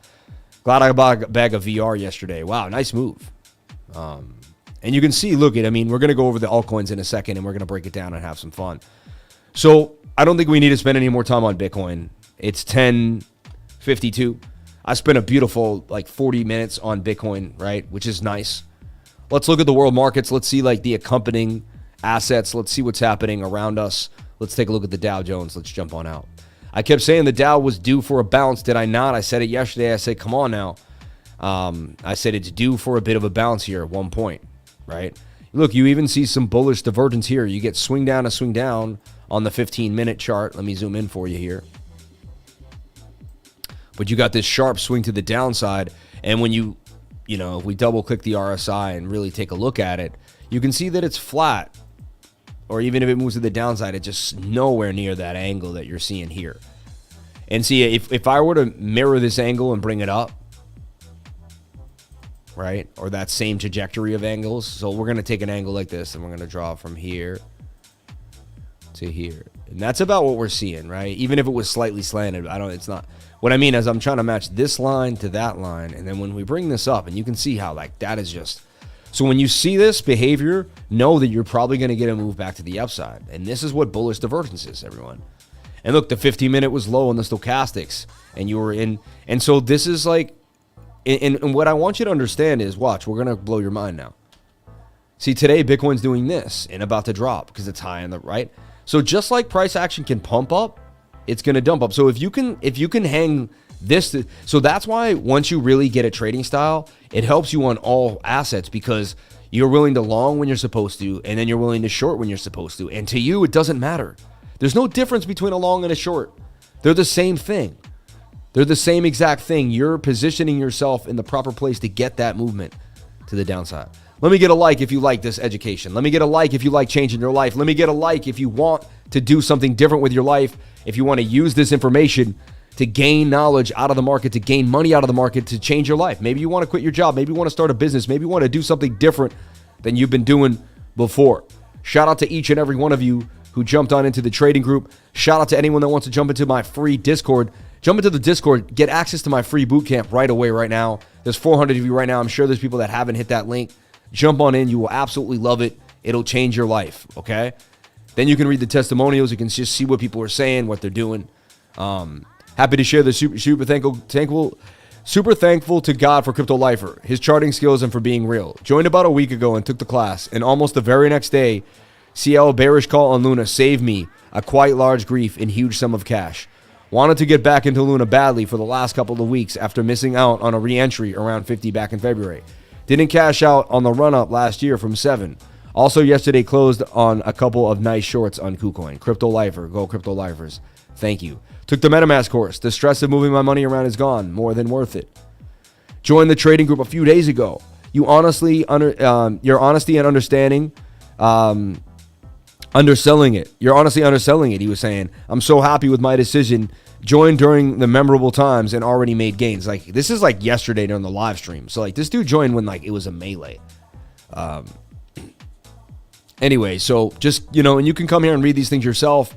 Glad I bought a bag of VR yesterday. Wow, nice move. And you can see, look at, I mean, we're going to go over the altcoins in a second, and we're going to break it down and have some fun. So I don't think we need to spend any more time on Bitcoin. It's 10:52. I spent a beautiful like 40 minutes on Bitcoin, right? Which is nice. Let's look at the world markets. Let's see like the accompanying assets. Let's see what's happening around us. Let's take a look at the Dow Jones. Let's jump on out. I kept saying the Dow was due for a bounce. Did I not? I said it yesterday. I said, come on now. I said it's due for a bit of a bounce here at one point, right? Look, you even see some bullish divergence here. You get swing down to swing down on the 15-minute chart. Let me zoom in for you here. But you got this sharp swing to the downside. And when you know, if we double click the RSI and really take a look at it, you can see that it's flat. Or even if it moves to the downside, it's just nowhere near that angle that you're seeing here. And see, if I were to mirror this angle and bring it up, right, or that same trajectory of angles, so we're going to take an angle like this, and we're going to draw from here to here. And that's about what we're seeing, right? Even if it was slightly slanted, it's not. What I mean is I'm trying to match this line to that line, and then when we bring this up, and you can see how, like, that is just... So when you see this behavior, know that you're probably going to get a move back to the upside. And this is what bullish divergence is, everyone. And look, the 15-minute was low on the stochastics, and you were in... And so this is like... And what I want you to understand is, watch, we're going to blow your mind now. See, today, Bitcoin's doing this and about to drop because it's high on the right. So just like price action can pump up, it's going to dump up. So if you can hang this, so that's why once you really get a trading style, it helps you on all assets, because you're willing to long when you're supposed to, and then you're willing to short when you're supposed to. And to you, it doesn't matter. There's no difference between a long and a short. They're the same thing. They're the same exact thing. You're positioning yourself in the proper place to get that movement to the downside. Let me get a like if you like this education. Let me get a like if you like changing your life. Let me get a like if you want to do something different with your life, if you want to use this information to gain knowledge out of the market, to gain money out of the market, to change your life. Maybe you want to quit your job. Maybe you want to start a business. Maybe you want to do something different than you've been doing before. Shout out to each and every one of you who jumped on into the trading group. Shout out to anyone that wants to jump into my free Discord. Jump into the Discord. Get access to my free bootcamp right away right now. There's 400 of you right now. I'm sure there's people that haven't hit that link. Jump on in. You will absolutely love it. It'll change your life, okay? Then you can read the testimonials. You can just see what people are saying, what they're doing. Happy to share the super thankful to God for Crypto Lifer, his charting skills, and for being real. Joined about a week ago and took the class, and almost the very next day, CL bearish call on Luna saved me a quite large grief and huge sum of cash. Wanted to get back into Luna badly for the last couple of weeks after missing out on a re-entry around 50 back in February. Didn't cash out on the run-up last year from 7. Also, yesterday closed on a couple of nice shorts on KuCoin. Crypto Lifer. Go Crypto Lifers. Thank you. Took the MetaMask course. The stress of moving my money around is gone. More than worth it. Joined the trading group a few days ago. Your honesty and understanding, underselling it. You're honestly underselling it, he was saying. I'm so happy with my decision. Joined during the memorable times and already made gains. Like, this is like yesterday during the live stream. So like this dude joined when like it was a melee. Anyway, so just, and you can come here and read these things yourself,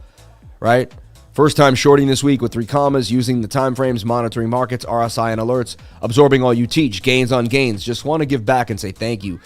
right? First time shorting this week with 3 commas, using the time frames, monitoring markets, RSI and alerts, absorbing all you teach, gains on gains. Just want to give back and say thank you.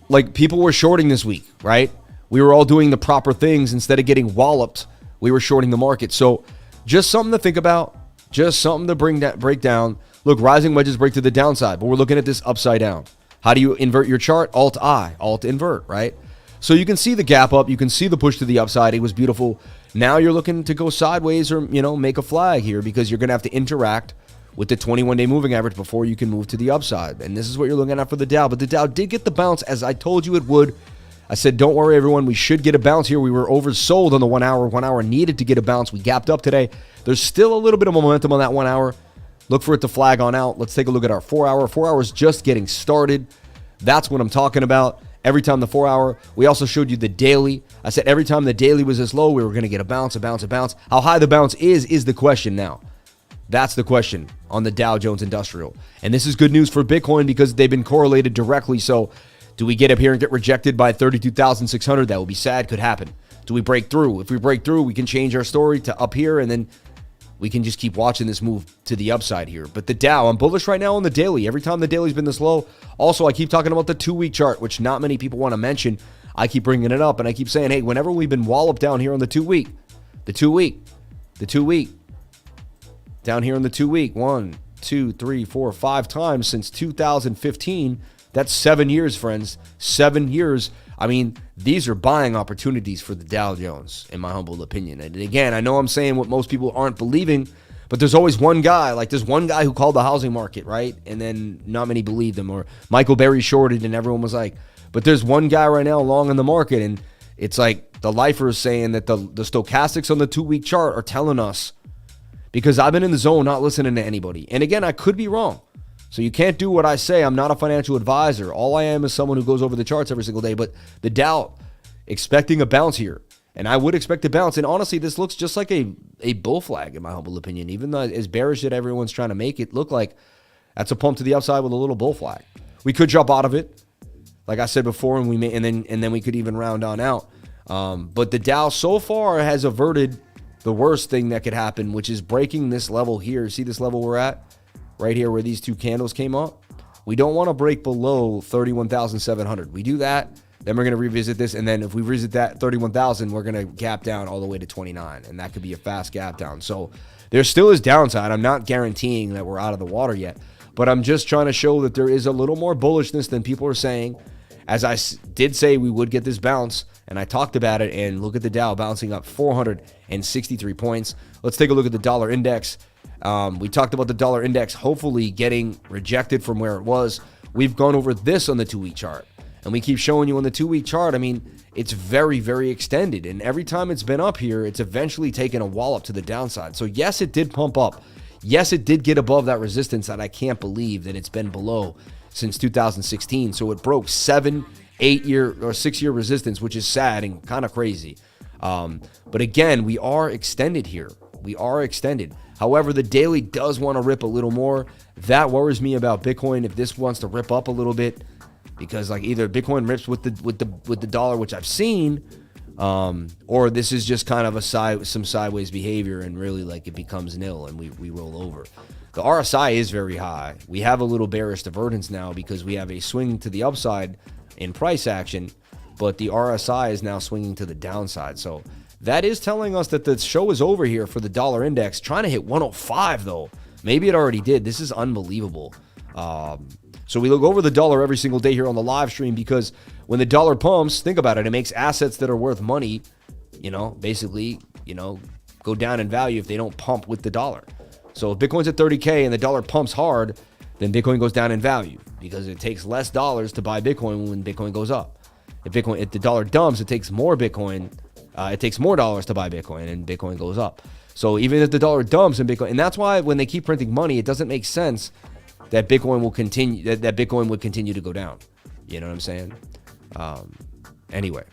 Like, people were shorting this week, right? We were all doing the proper things. Instead of getting walloped, we were shorting the market. So just something to think about, just something to break down. Look, rising wedges break to the downside, but we're looking at this upside down. How do you invert your chart? Alt-I, Alt-invert, right? So you can see the gap up. You can see the push to the upside. It was beautiful. Now you're looking to go sideways or, make a flag here, because you're going to have to interact with the 21-day moving average before you can move to the upside. And this is what you're looking at for the Dow. But the Dow did get the bounce, as I told you it would. I said, don't worry, everyone. We should get a bounce here. We were oversold on the 1 hour. 1 hour needed to get a bounce. We gapped up today. There's still a little bit of momentum on that 1 hour. Look for it to flag on out. Let's take a look at our 4 hour. 4 hours just getting started. That's what I'm talking about. Every time the 4 hour, we also showed you the daily. I said every time the daily was this low, we were going to get a bounce, a bounce, a bounce. How high the bounce is the question now. That's the question on the Dow Jones Industrial. And this is good news for Bitcoin because they've been correlated directly. So do we get up here and get rejected by 32,600? That would be sad. Could happen. Do we break through? If we break through, we can change our story to up here, and then we can just keep watching this move to the upside here. But the Dow, I'm bullish right now on the daily. Every time the daily's been this low. Also, I keep talking about the 2-week chart, which not many people want to mention. I keep bringing it up, and I keep saying, hey, whenever we've been walloped down here on the 2-week, down here on the 2-week, 1, 2, 3, 4, 5 times since 2015. That's 7 years, friends. 7 years. I mean, these are buying opportunities for the Dow Jones, in my humble opinion. And again, I know I'm saying what most people aren't believing, but there's always one guy. Like, there's one guy who called the housing market, right? And then not many believed him. Or Michael Berry shorted, and everyone was like, but there's one guy right now long in the market. And it's like the lifer is saying that the stochastics on the 2-week chart are telling us, because I've been in the zone not listening to anybody. And again, I could be wrong. So you can't do what I say. I'm not a financial advisor. All I am is someone who goes over the charts every single day. But the Dow, expecting a bounce here. And I would expect a bounce. And honestly, this looks just like a bull flag, in my humble opinion. Even though as bearish that everyone's trying to make it look like, that's a pump to the upside with a little bull flag. We could drop out of it, like I said before, and then we could even round on out. But the Dow so far has averted the worst thing that could happen, which is breaking this level here. See this level we're at? Right here where these two candles came up. We don't want to break below 31,700. We do that, then we're going to revisit this. And then if we revisit that 31,000, we're going to gap down all the way to 29. And that could be a fast gap down. So there still is downside. I'm not guaranteeing that we're out of the water yet, but I'm just trying to show that there is a little more bullishness than people are saying. as I did say we would get this bounce, and I talked about it, and look at the Dow bouncing up 463 points. Let's take a look at the dollar index. We talked about the dollar index hopefully getting rejected from where it was. We've gone over this on the 2-week chart, and we keep showing you on the 2-week chart. I mean, it's very, very extended, and every time it's been up here, it's eventually taken a wallop to the downside. So yes, it did pump up. Yes, it did get above that resistance that I can't believe that it's been below since 2016. So it broke 7, 8-year or 6-year resistance, which is sad and kind of crazy. But again, we are extended here. We are extended. However, the daily does want to rip a little more. That worries me about Bitcoin if this wants to rip up a little bit, because like either Bitcoin rips with the dollar, which I've seen, or this is just kind of some sideways behavior and really like it becomes nil and we roll over. The RSI is very high. We have a little bearish divergence now because we have a swing to the upside in price action, but the RSI is now swinging to the downside. So that is telling us that the show is over here for the dollar index. Trying to hit 105 though. Maybe it already did. This is unbelievable. So we look over the dollar every single day here on the live stream, because when the dollar pumps, think about it, it makes assets that are worth money, basically, go down in value if they don't pump with the dollar. So if Bitcoin's at 30K and the dollar pumps hard, then Bitcoin goes down in value because it takes less dollars to buy Bitcoin when Bitcoin goes up. If the dollar dumps, it takes more Bitcoin. It takes more dollars to buy Bitcoin, and Bitcoin goes up. So even if the dollar dumps in Bitcoin, and that's why when they keep printing money, it doesn't make sense that Bitcoin will continue. That Bitcoin would continue to go down. You know what I'm saying? Anyway.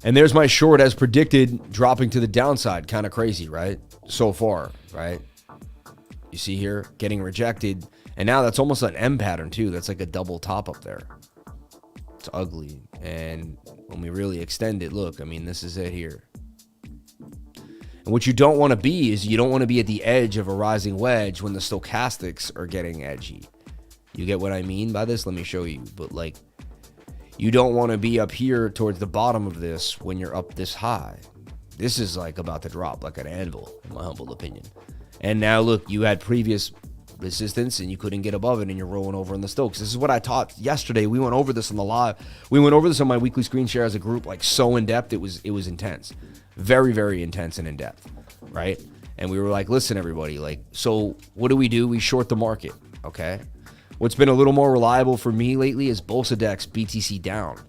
And there's my short as predicted, dropping to the downside. Kind of crazy, right? So far, right? You see here, getting rejected. And now that's almost an M pattern too. That's like a double top up there. It's ugly. And when we really extend it, look, I mean, this is it here. And what you don't want to be is you don't want to be at the edge of a rising wedge when the stochastics are getting edgy. You get what I mean by this? Let me show you. But like, you don't want to be up here towards the bottom of this when you're up this high. This is like about to drop like an anvil, in my humble opinion. And now look, you had previous resistance and you couldn't get above it and you're rolling over in the Stokes. This is what I taught yesterday. We went over this on the live. We went over this on my weekly screen share as a group, like so in depth. It was intense. Very, very intense and in depth, right? And we were like, listen, everybody, like, so what do? We short the market, okay? What's been a little more reliable for me lately is BolsaDex BTCDOWN.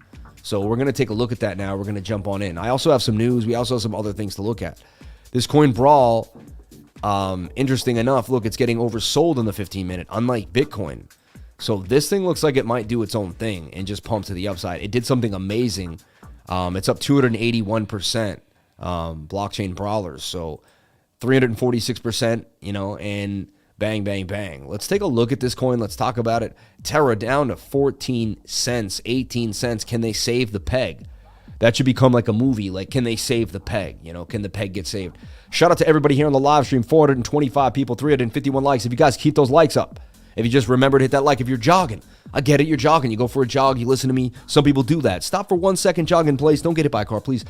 So we're going to take a look at that now. We're going to jump on in. I also have some news. We also have some other things to look at. This coin brawl, interesting enough, look, it's getting oversold in the 15-minute, unlike Bitcoin. So this thing looks like it might do its own thing and just pump to the upside. It did something amazing. It's up 281%, blockchain brawlers. So 346%, and bang, bang, bang. Let's take a look at this coin. Let's talk about it. TERRA down to 14 cents, 18 cents. Can they save the peg? That should become like a movie. Like, can they save the peg? Can the peg get saved? Shout out to everybody here on the live stream. 425 people, 351 likes. If you guys keep those likes up, if you just remember to hit that like, if you're jogging, I get it, you're jogging. You go for a jog, you listen to me. Some people do that. Stop for 1 second, jog in place. Don't get hit by a car, please.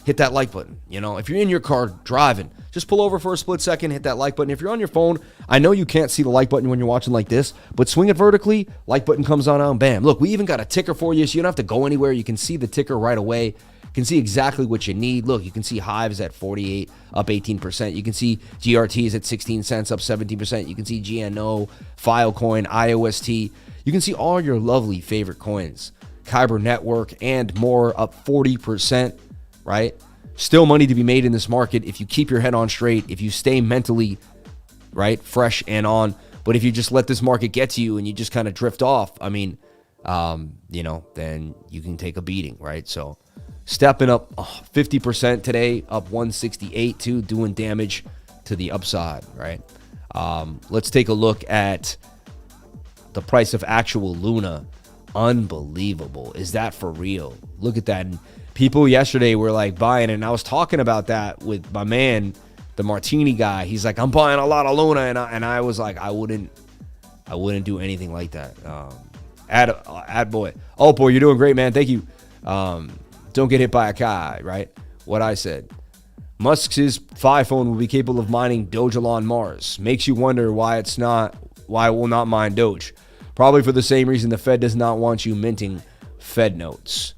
Hit that like button. If you're in your car driving, just pull over for a split second, hit that like button. If you're on your phone, I know you can't see the like button when you're watching like this, but swing it vertically, like button comes on out, bam. Look, we even got a ticker for you, so you don't have to go anywhere. You can see the ticker right away. You can see exactly what you need. Look, you can see Hive's at 48, up 18%. You can see GRT's at 16 cents, up 17%. You can see GNO, Filecoin, IOST. You can see all your lovely favorite coins. Kyber Network and more, up 40%. Right? Still money to be made in this market if you keep your head on straight, if you stay mentally, right, fresh and on. But if you just let this market get to you and you just kind of drift off, I mean, then you can take a beating, right? So stepping up 50% today, up 168 too, doing damage to the upside, right? Let's take a look at the price of actual Luna. Unbelievable. Is that for real? Look at that. People yesterday were like buying it, and I was talking about that with my man, the Martini guy. He's like, I'm buying a lot of Luna, and I was like, I wouldn't do anything like that. Ad boy. Oh boy, you're doing great, man. Thank you. Don't get hit by a car, right? What I said. Musk's Fi phone will be capable of mining Dogelon Mars. Makes you wonder why it's not why I will not mine Doge. Probably for the same reason the Fed does not want you minting Fed notes.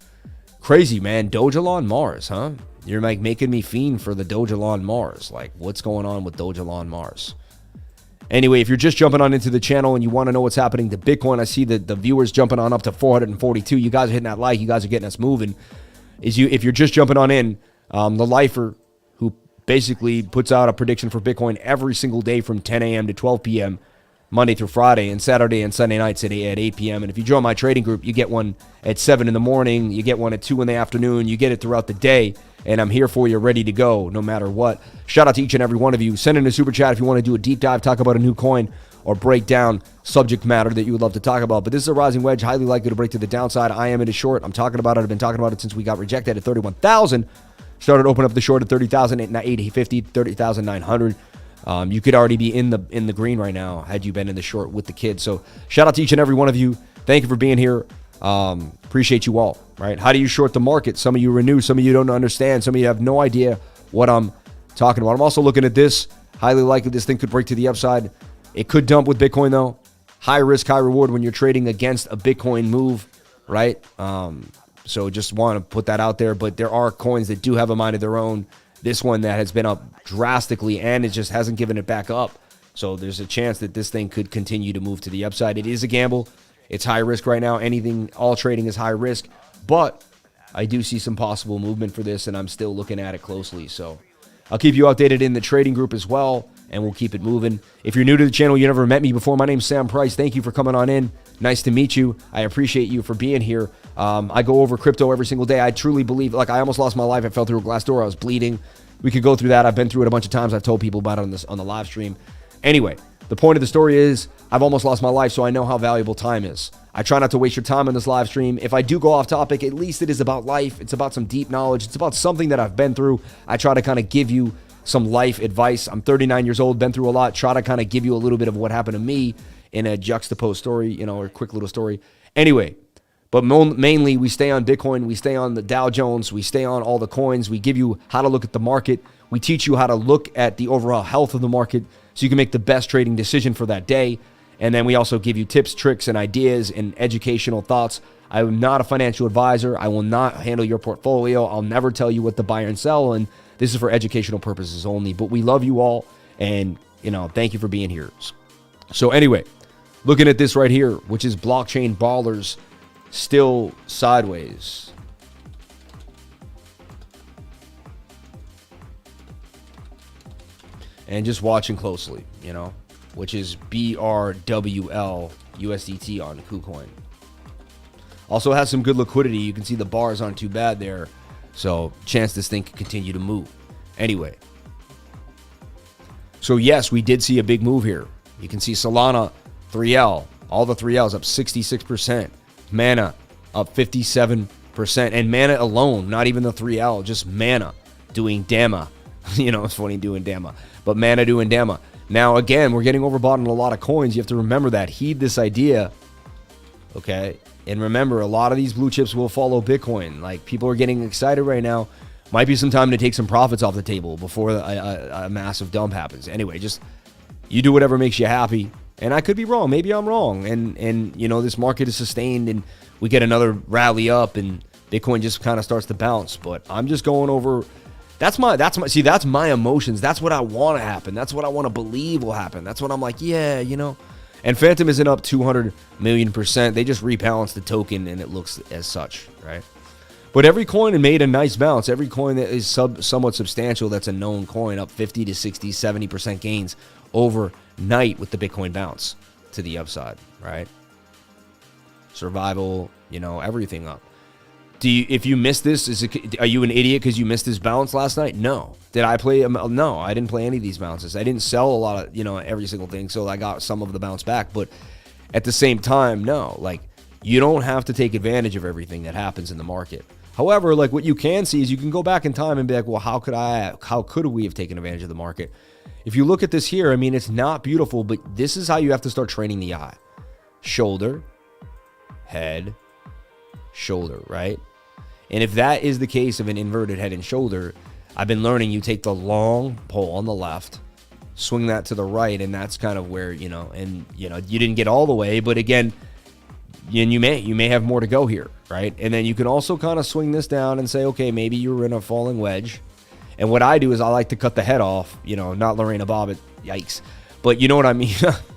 Crazy, man. Dogelon Mars, huh? You're like making me fiend for the Dogelon Mars. Like, what's going on with Dogelon Mars? Anyway, if you're just jumping on into the channel and you want to know what's happening to Bitcoin, I see that the viewers jumping on up to 442. You guys are hitting that like. You guys are getting us moving. If you're just jumping on in, the lifer who basically puts out a prediction for Bitcoin every single day from 10 a.m. to 12 p.m., Monday through Friday, and Saturday and Sunday nights at 8 p.m. And if you join my trading group, you get one at 7 in the morning, you get one at 2 in the afternoon, you get it throughout the day, and I'm here for you, ready to go, no matter what. Shout out to each and every one of you. Send in a super chat if you want to do a deep dive, talk about a new coin, or break down subject matter that you would love to talk about. But this is a rising wedge, highly likely to break to the downside. I am in a short. I'm talking about it. I've been talking about it since we got rejected at 31,000. Started opening up the short at 30,000, 850, 30,900. You could already be in the green right now had you been in the short with the kids. So shout out to each and every one of you. Thank you for being here. Appreciate you all, right? How do you short the market? Some of you are new. Some of you don't understand. Some of you have no idea what I'm talking about. I'm also looking at this. Highly likely this thing could break to the upside. It could dump with Bitcoin, though. High risk, high reward when you're trading against a Bitcoin move, right? So just want to put that out there. But there are coins that do have a mind of their own. This one that has been up drastically and it just hasn't given it back up. So there's a chance that this thing could continue to move to the upside. It is a gamble. It's high risk right now. All trading is high risk. But I do see some possible movement for this, and I'm still looking at it closely. So I'll keep you updated in the trading group as well, and we'll keep it moving. If you're new to the channel, you never met me before, my name's Sam Price. Thank you for coming on in. Nice to meet you. I appreciate you for being here. I go over crypto every single day. I truly believe, like, I almost lost my life. I fell through a glass door. I was bleeding. We could go through that. I've been through it a bunch of times. I've told people about it on the live stream. Anyway, the point of the story is I've almost lost my life, so I know how valuable time is. I try not to waste your time in this live stream. If I do go off topic, at least it is about life. It's about some deep knowledge. It's about something that I've been through. I try to kind of give you some life advice. I'm 39 years old, been through a lot. Try to kind of give you a little bit of what happened to me in a juxtaposed story, or a quick little story. Anyway, but mainly we stay on Bitcoin. We stay on the Dow Jones. We stay on all the coins. We give you how to look at the market. We teach you how to look at the overall health of the market so you can make the best trading decision for that day. And then we also give you tips, tricks, and ideas and educational thoughts. I am not a financial advisor. I will not handle your portfolio. I'll never tell you what to buy and sell. And this is for educational purposes only. But we love you all. And, thank you for being here. So anyway, looking at this right here, which is Blockchain Ballers, still sideways. And just watching closely, which is BRWL USDT on KuCoin. Also has some good liquidity. You can see the bars aren't too bad there. So chance this thing could continue to move. Anyway. So yes, we did see a big move here. You can see Solana, 3L. All the 3Ls up 66%. Mana up 57%. And Mana alone, not even the 3L, just Mana doing Dama. It's funny doing Dama. But Mana doing Dama. Now, again, we're getting overbought on a lot of coins. You have to remember that. Heed this idea. Okay? And remember, a lot of these blue chips will follow Bitcoin. Like, people are getting excited right now. Might be some time to take some profits off the table before a massive dump happens. Anyway, just you do whatever makes you happy. And I could be wrong. Maybe I'm wrong. And this market is sustained and we get another rally up and Bitcoin just kind of starts to bounce. But I'm just going over... That's my emotions. That's what I want to happen. That's what I want to believe will happen. That's what I'm like, yeah, And Phantom isn't up 200 million%. They just rebalanced the token and it looks as such, right? But every coin made a nice bounce. Every coin that is somewhat substantial that's a known coin up 50 to 60, 70% gains overnight with the Bitcoin bounce to the upside, right? Survival, everything up. If you missed this, are you an idiot because you missed this bounce last night? No. Did I play? No, I didn't play any of these bounces. I didn't sell a lot of, every single thing, so I got some of the bounce back. But at the same time, no. Like, you don't have to take advantage of everything that happens in the market. However, like, what you can see is you can go back in time and be like, well, how could we have taken advantage of the market? If you look at this here, it's not beautiful, but this is how you have to start training the eye. Shoulder, head, shoulder, right? And if that is the case of an inverted head and shoulder, I've been learning you take the long pole on the left, swing that to the right, and that's kind of where, you know, and, you know, you didn't get all the way, but again, and you may have more to go here, right? And then you can also kind of swing this down and say, okay, maybe you were in a falling wedge. And what I do is I like to cut the head off, you know, not Lorena Bobbitt, yikes. But you know what I mean?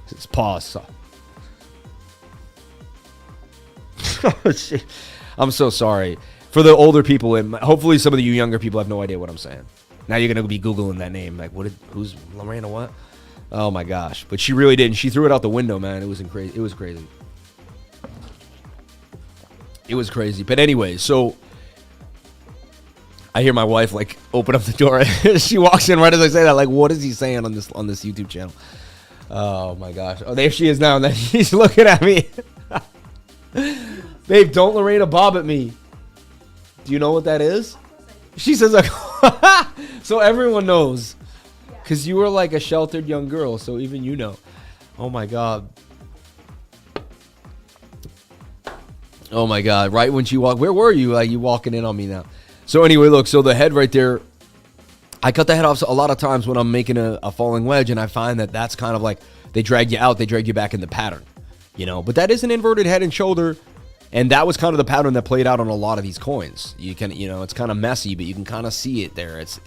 Just pause. Oh, shit. I'm so sorry. For the older people, and hopefully some of you younger people have no idea what I'm saying. Now you're going to be Googling that name. Like, who's Lorena what? Oh, my gosh. But she really didn't. She threw it out the window, man. It was crazy. It was crazy. It was crazy. But anyway, so I hear my wife, like, open up the door. She walks in right as I say that. Like, what is he saying on this YouTube channel? Oh, my gosh. Oh, there she is now. And then she's looking at me. Babe, don't Lorena Bobbitt me. Do you know what that is? She says, like, so everyone knows. Because you were like a sheltered young girl, so even you know. Oh, my God. Oh, my God. Right when she walked. Where were you? Like, you walking in on me now. So, anyway, look. So, the head right there. I cut the head off a lot of times when I'm making a falling wedge. And I find that that's kind of like they drag you out. They drag you back in the pattern. You know. But that is an inverted head and shoulder. And that was kind of the pattern that played out on a lot of these coins. You can, you know, it's kind of messy, but you can kind of see it there. It's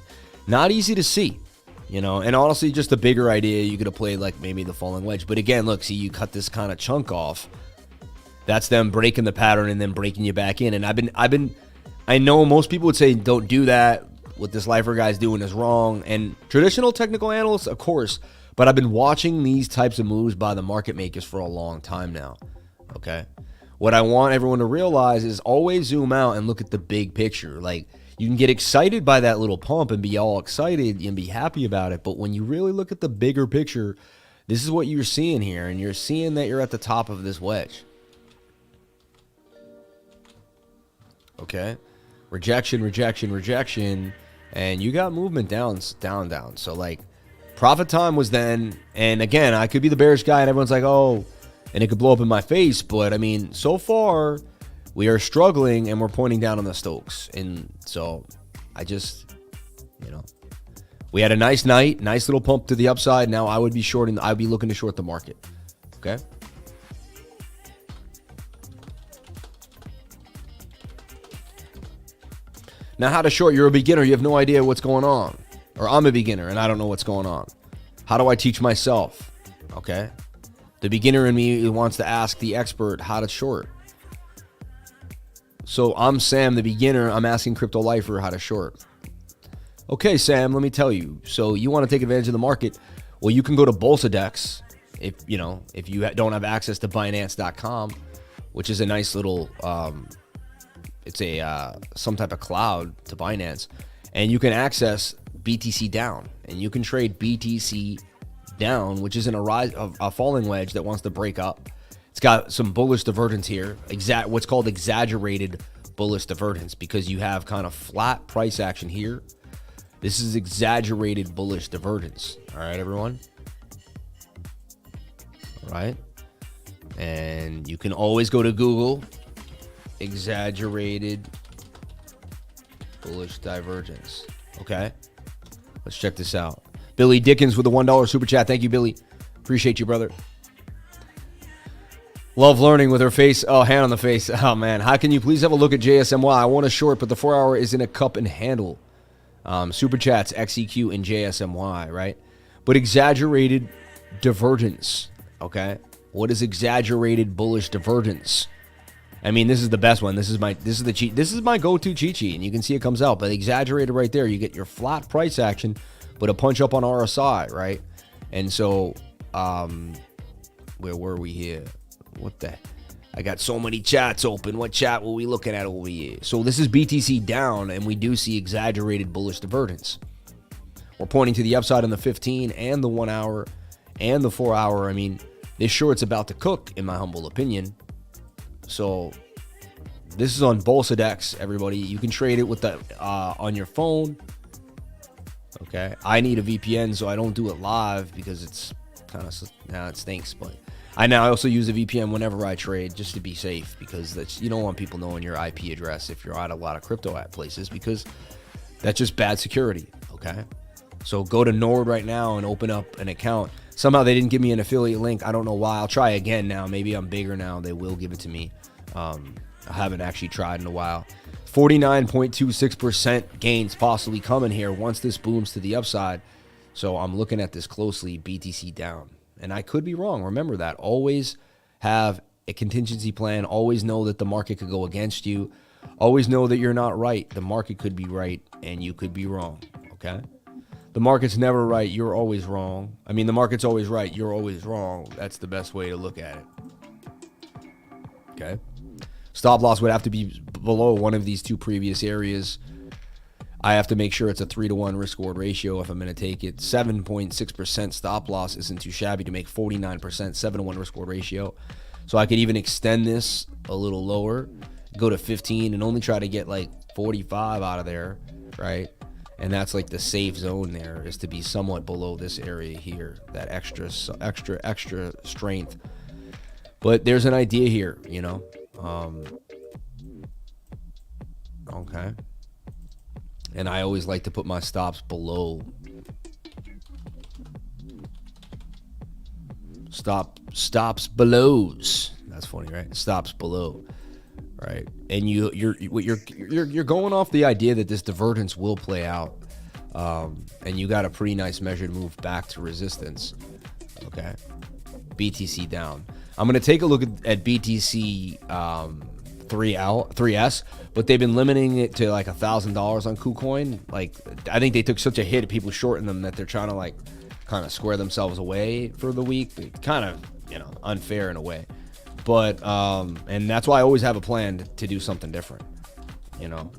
not easy to see, you know. And honestly, just a bigger idea, you could have played like maybe the falling wedge. But again, look, see, you cut this kind of chunk off. That's them breaking the pattern and then breaking you back in. And I know most people would say don't do that. What this lifer guy's doing is wrong. And traditional technical analysts, of course. But I've been watching these types of moves by the market makers for a long time now. Okay. What I want everyone to realize is always zoom out and look at the big picture. Like, you can get excited by that little pump and be all excited and be happy about it. But when you really look at the bigger picture, this is what you're seeing here. And you're seeing that you're at the top of this wedge. Okay. Rejection, rejection, rejection. And you got movement down. So, like, profit time was then. And again, I could be the bearish guy and everyone's like, oh, and it could blow up in my face, but I mean, so far we are struggling and we're pointing down on the Stokes. And so I just, you know, we had a nice night, nice little pump to the upside. Now I would be shorting, I'd be looking to short the market. Okay. Now, how to short? You're a beginner. You have no idea what's going on. Or I'm a beginner and I don't know what's going on. How do I teach myself? Okay. The beginner in me wants to ask the expert how to short. So I'm Sam, the beginner. I'm asking Crypto Lifer how to short. Okay, Sam, let me tell you. So you want to take advantage of the market? Well, you can go to BolsaDex if you don't have access to Binance.com, which is a nice little, it's a some type of cloud to Binance, and you can access BTCDOWN, and you can trade BTCDOWN, which is in a falling wedge that wants to break up. It's got some bullish divergence here, what's called exaggerated bullish divergence, because you have kind of flat price action here. This is exaggerated bullish divergence. All right, everyone. All right. And you can always go to Google, exaggerated bullish divergence. Okay. Let's check this out. Billy Dickens with a $1 super chat. Thank you, Billy. Appreciate you, brother. Love learning with her face. Oh, hand on the face. Oh, man. How can you please have a look at JSMY? I want a short, but the 4-hour is in a cup and handle. Super chats, XEQ and JSMY, right? But exaggerated divergence. Okay. What is exaggerated bullish divergence? I mean, this is the best one. This is my go-to cheat sheet, and you can see it comes out. But exaggerated right there, you get your flat price action, but a punch up on RSI, right? And so, where were we here? What the? I got so many chats open. What chat were we looking at over here? So this is BTC down, and we do see exaggerated bullish divergence. We're pointing to the upside on the 15 and the 1 hour and the 4 hour. I mean, this short's about to cook, in my humble opinion. So this is on BolsaDex, everybody. You can trade it with the on your phone. Okay, I need a VPN, so I don't do it live because it's kind of it stinks. But I also use a VPN whenever I trade, just to be safe, because you don't want people knowing your IP address if you're at a lot of crypto app places, because that's just bad security. Okay, So go to Nord right now and open up an account. Somehow they didn't give me an affiliate link. I don't know why. I'll try again now. Maybe I'm bigger now. They will give it to me. I haven't actually tried in a while. 49.26% gains possibly coming here once this booms to the upside. So I'm looking at this closely, BTC down. And I could be wrong. Remember that. Always have a contingency plan. Always know that the market could go against you. Always know that you're not right. The market could be right and you could be wrong. Okay? The market's never right. You're always wrong. I mean, the market's always right. You're always wrong. That's the best way to look at it. Okay? Stop loss would have to be below one of these two previous areas. I have to make sure it's a 3-to-1 risk-reward ratio if I'm going to take it. 7.6% stop loss isn't too shabby to make 49%, 7-to-1 risk-reward ratio. So I could even extend this a little lower, go to 15, and only try to get like 45 out of there, right? And that's like the safe zone there, is to be somewhat below this area here, that extra strength. But there's an idea here, you know. Okay. And I always like to put my stops below. Stops belows. That's funny, right? Stops below, right? And you're going off the idea that this divergence will play out, and you got a pretty nice measured move back to resistance. Okay, BTC down. I'm gonna take a look at BTC 3S, but they've been limiting it to like $1,000 on KuCoin. Like, I think they took such a hit at people shorting them that they're trying to like kind of square themselves away for the week. Kind of, you know, unfair in a way. But and that's why I always have a plan to do something different, you know.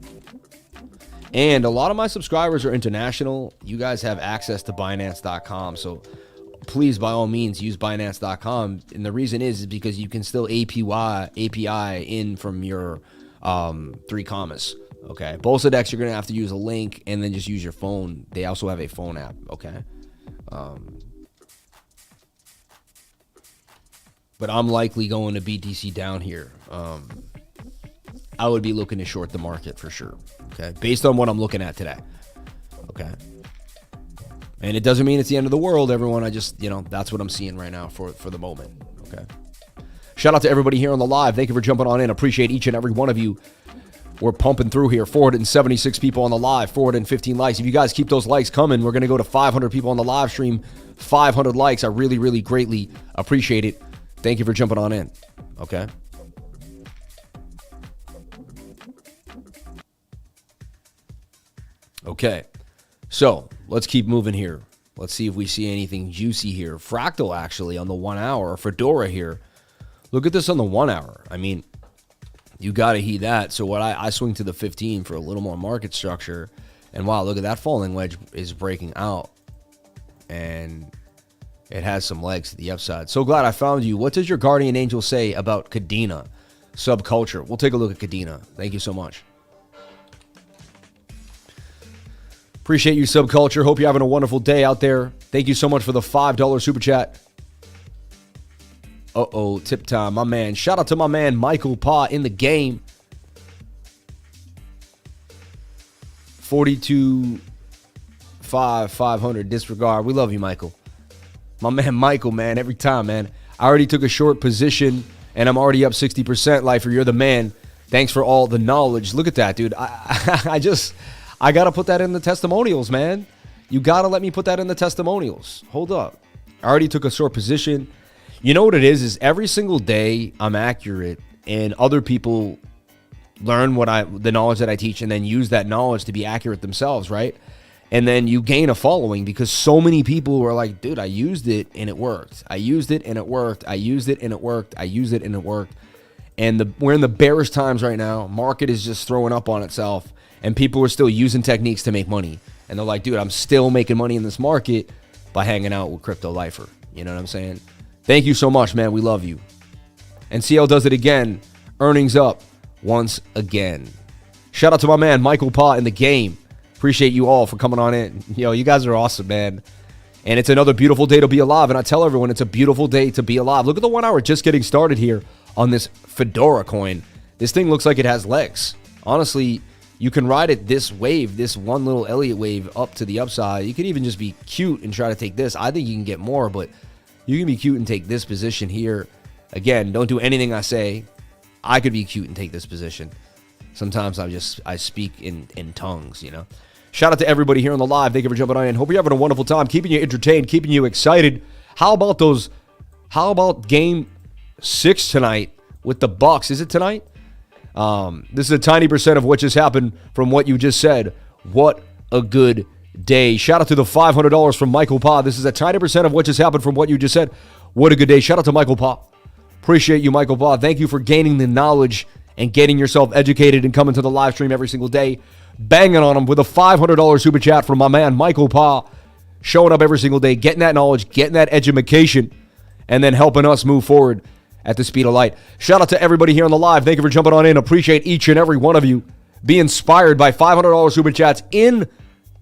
And a lot of my subscribers are international. You guys have access to Binance.com, so please, by all means, use Binance.com. And the reason is because you can still API in from your 3 commas. Okay. BolsaDex, you're going to have to use a link and then just use your phone. They also have a phone app. Okay. But I'm likely going to BTC down here. I would be looking to short the market for sure. Okay. Based on what I'm looking at today. Okay. And it doesn't mean it's the end of the world, everyone. I just, you know, that's what I'm seeing right now for the moment. Okay. Shout out to everybody here on the live. Thank you for jumping on in. Appreciate each and every one of you. We're pumping through here. 476 people on the live, 415 likes. If you guys keep those likes coming, we're going to go to 500 people on the live stream, 500 likes. I really, really greatly appreciate it. Thank you for jumping on in. Okay. Okay. So let's keep moving here. Let's see if we see anything juicy here. Fractal actually on the 1 hour. Fedora here. Look at this on the 1 hour. I mean, you got to heed that. So what I swing to the 15 for a little more market structure. And wow, look at that falling wedge is breaking out. And it has some legs to the upside. So glad I found you. What does your guardian angel say about Kadena subculture? We'll take a look at Kadena. Thank you so much. Appreciate you, subculture. Hope you're having a wonderful day out there. Thank you so much for the $5 super chat. Uh-oh, tip time, my man. Shout out to my man, Michael Pa, in the game. 42.500 disregard. We love you, Michael. My man, Michael, man, every time, man. I already took a short position, and I'm already up 60%. Lifer, you're the man. Thanks for all the knowledge. Look at that, dude. I got to put that in the testimonials, man. You got to let me put that in the testimonials. Hold up. I already took a short position. You know what it is every single day I'm accurate and other people learn the knowledge that I teach and then use that knowledge to be accurate themselves, right? And then you gain a following because so many people were like, dude, I used it and it worked. I used it and it worked. I used it and it worked. I used it and it worked. And we're in the bearish times right now. Market is just throwing up on itself. And people are still using techniques to make money. And they're like, dude, I'm still making money in this market by hanging out with Crypto Lifer. You know what I'm saying? Thank you so much, man. We love you. And CL does it again. Earnings up once again. Shout out to my man, Michael Pa, in the game. Appreciate you all for coming on in. Yo, you guys are awesome, man. And it's another beautiful day to be alive. And I tell everyone it's a beautiful day to be alive. Look at the 1 hour just getting started here on this Fedora coin. This thing looks like it has legs. Honestly, You can ride it this wave, this one little Elliott wave up to the upside. You could even just be cute and try to take this. I think you can get more, but you can be cute and take this position here. Again, don't do anything I say. I could be cute and take this position. Sometimes I speak in tongues, you know. Shout out to everybody here on the live. Thank you for jumping on in. Hope you're having a wonderful time, keeping you entertained, keeping you excited. How about game 6 tonight with the Bucks? Is it tonight? This is a tiny percent of what just happened from what you just said. What a good day. Shout out to the $500 from Michael Pa. This is a tiny percent of what just happened from what you just said. What a good day. Shout out to Michael Pa. Appreciate you, Michael Pa. Thank you for gaining the knowledge and getting yourself educated and coming to the live stream every single day. Banging on them with a $500 super chat from my man, Michael Pa. Showing up every single day, getting that knowledge, getting that education, and then helping us move forward at the speed of light. Shout out to everybody here on the live. Thank you for jumping on in. Appreciate each and every one of you. Be inspired by $500 super chats in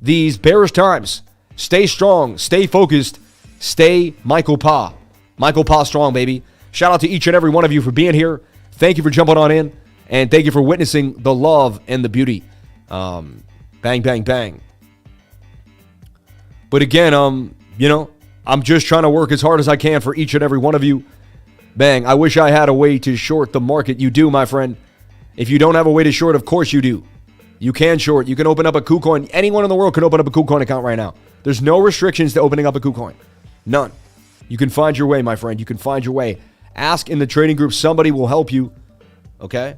these bearish times. Stay strong. Stay focused. Stay Michael Pa. Michael Pa strong, baby. Shout out to each and every one of you for being here. Thank you for jumping on in. And thank you for witnessing the love and the beauty. Bang, bang, bang. But again, you know, I'm just trying to work as hard as I can for each and every one of you. Bang. I wish I had a way to short the market. You do, my friend. If you don't have a way to short, of course you do. You can short. You can open up a KuCoin. Anyone in the world can open up a KuCoin account right now. There's no restrictions to opening up a KuCoin. None. You can find your way, my friend. You can find your way. Ask in the trading group. Somebody will help you. Okay?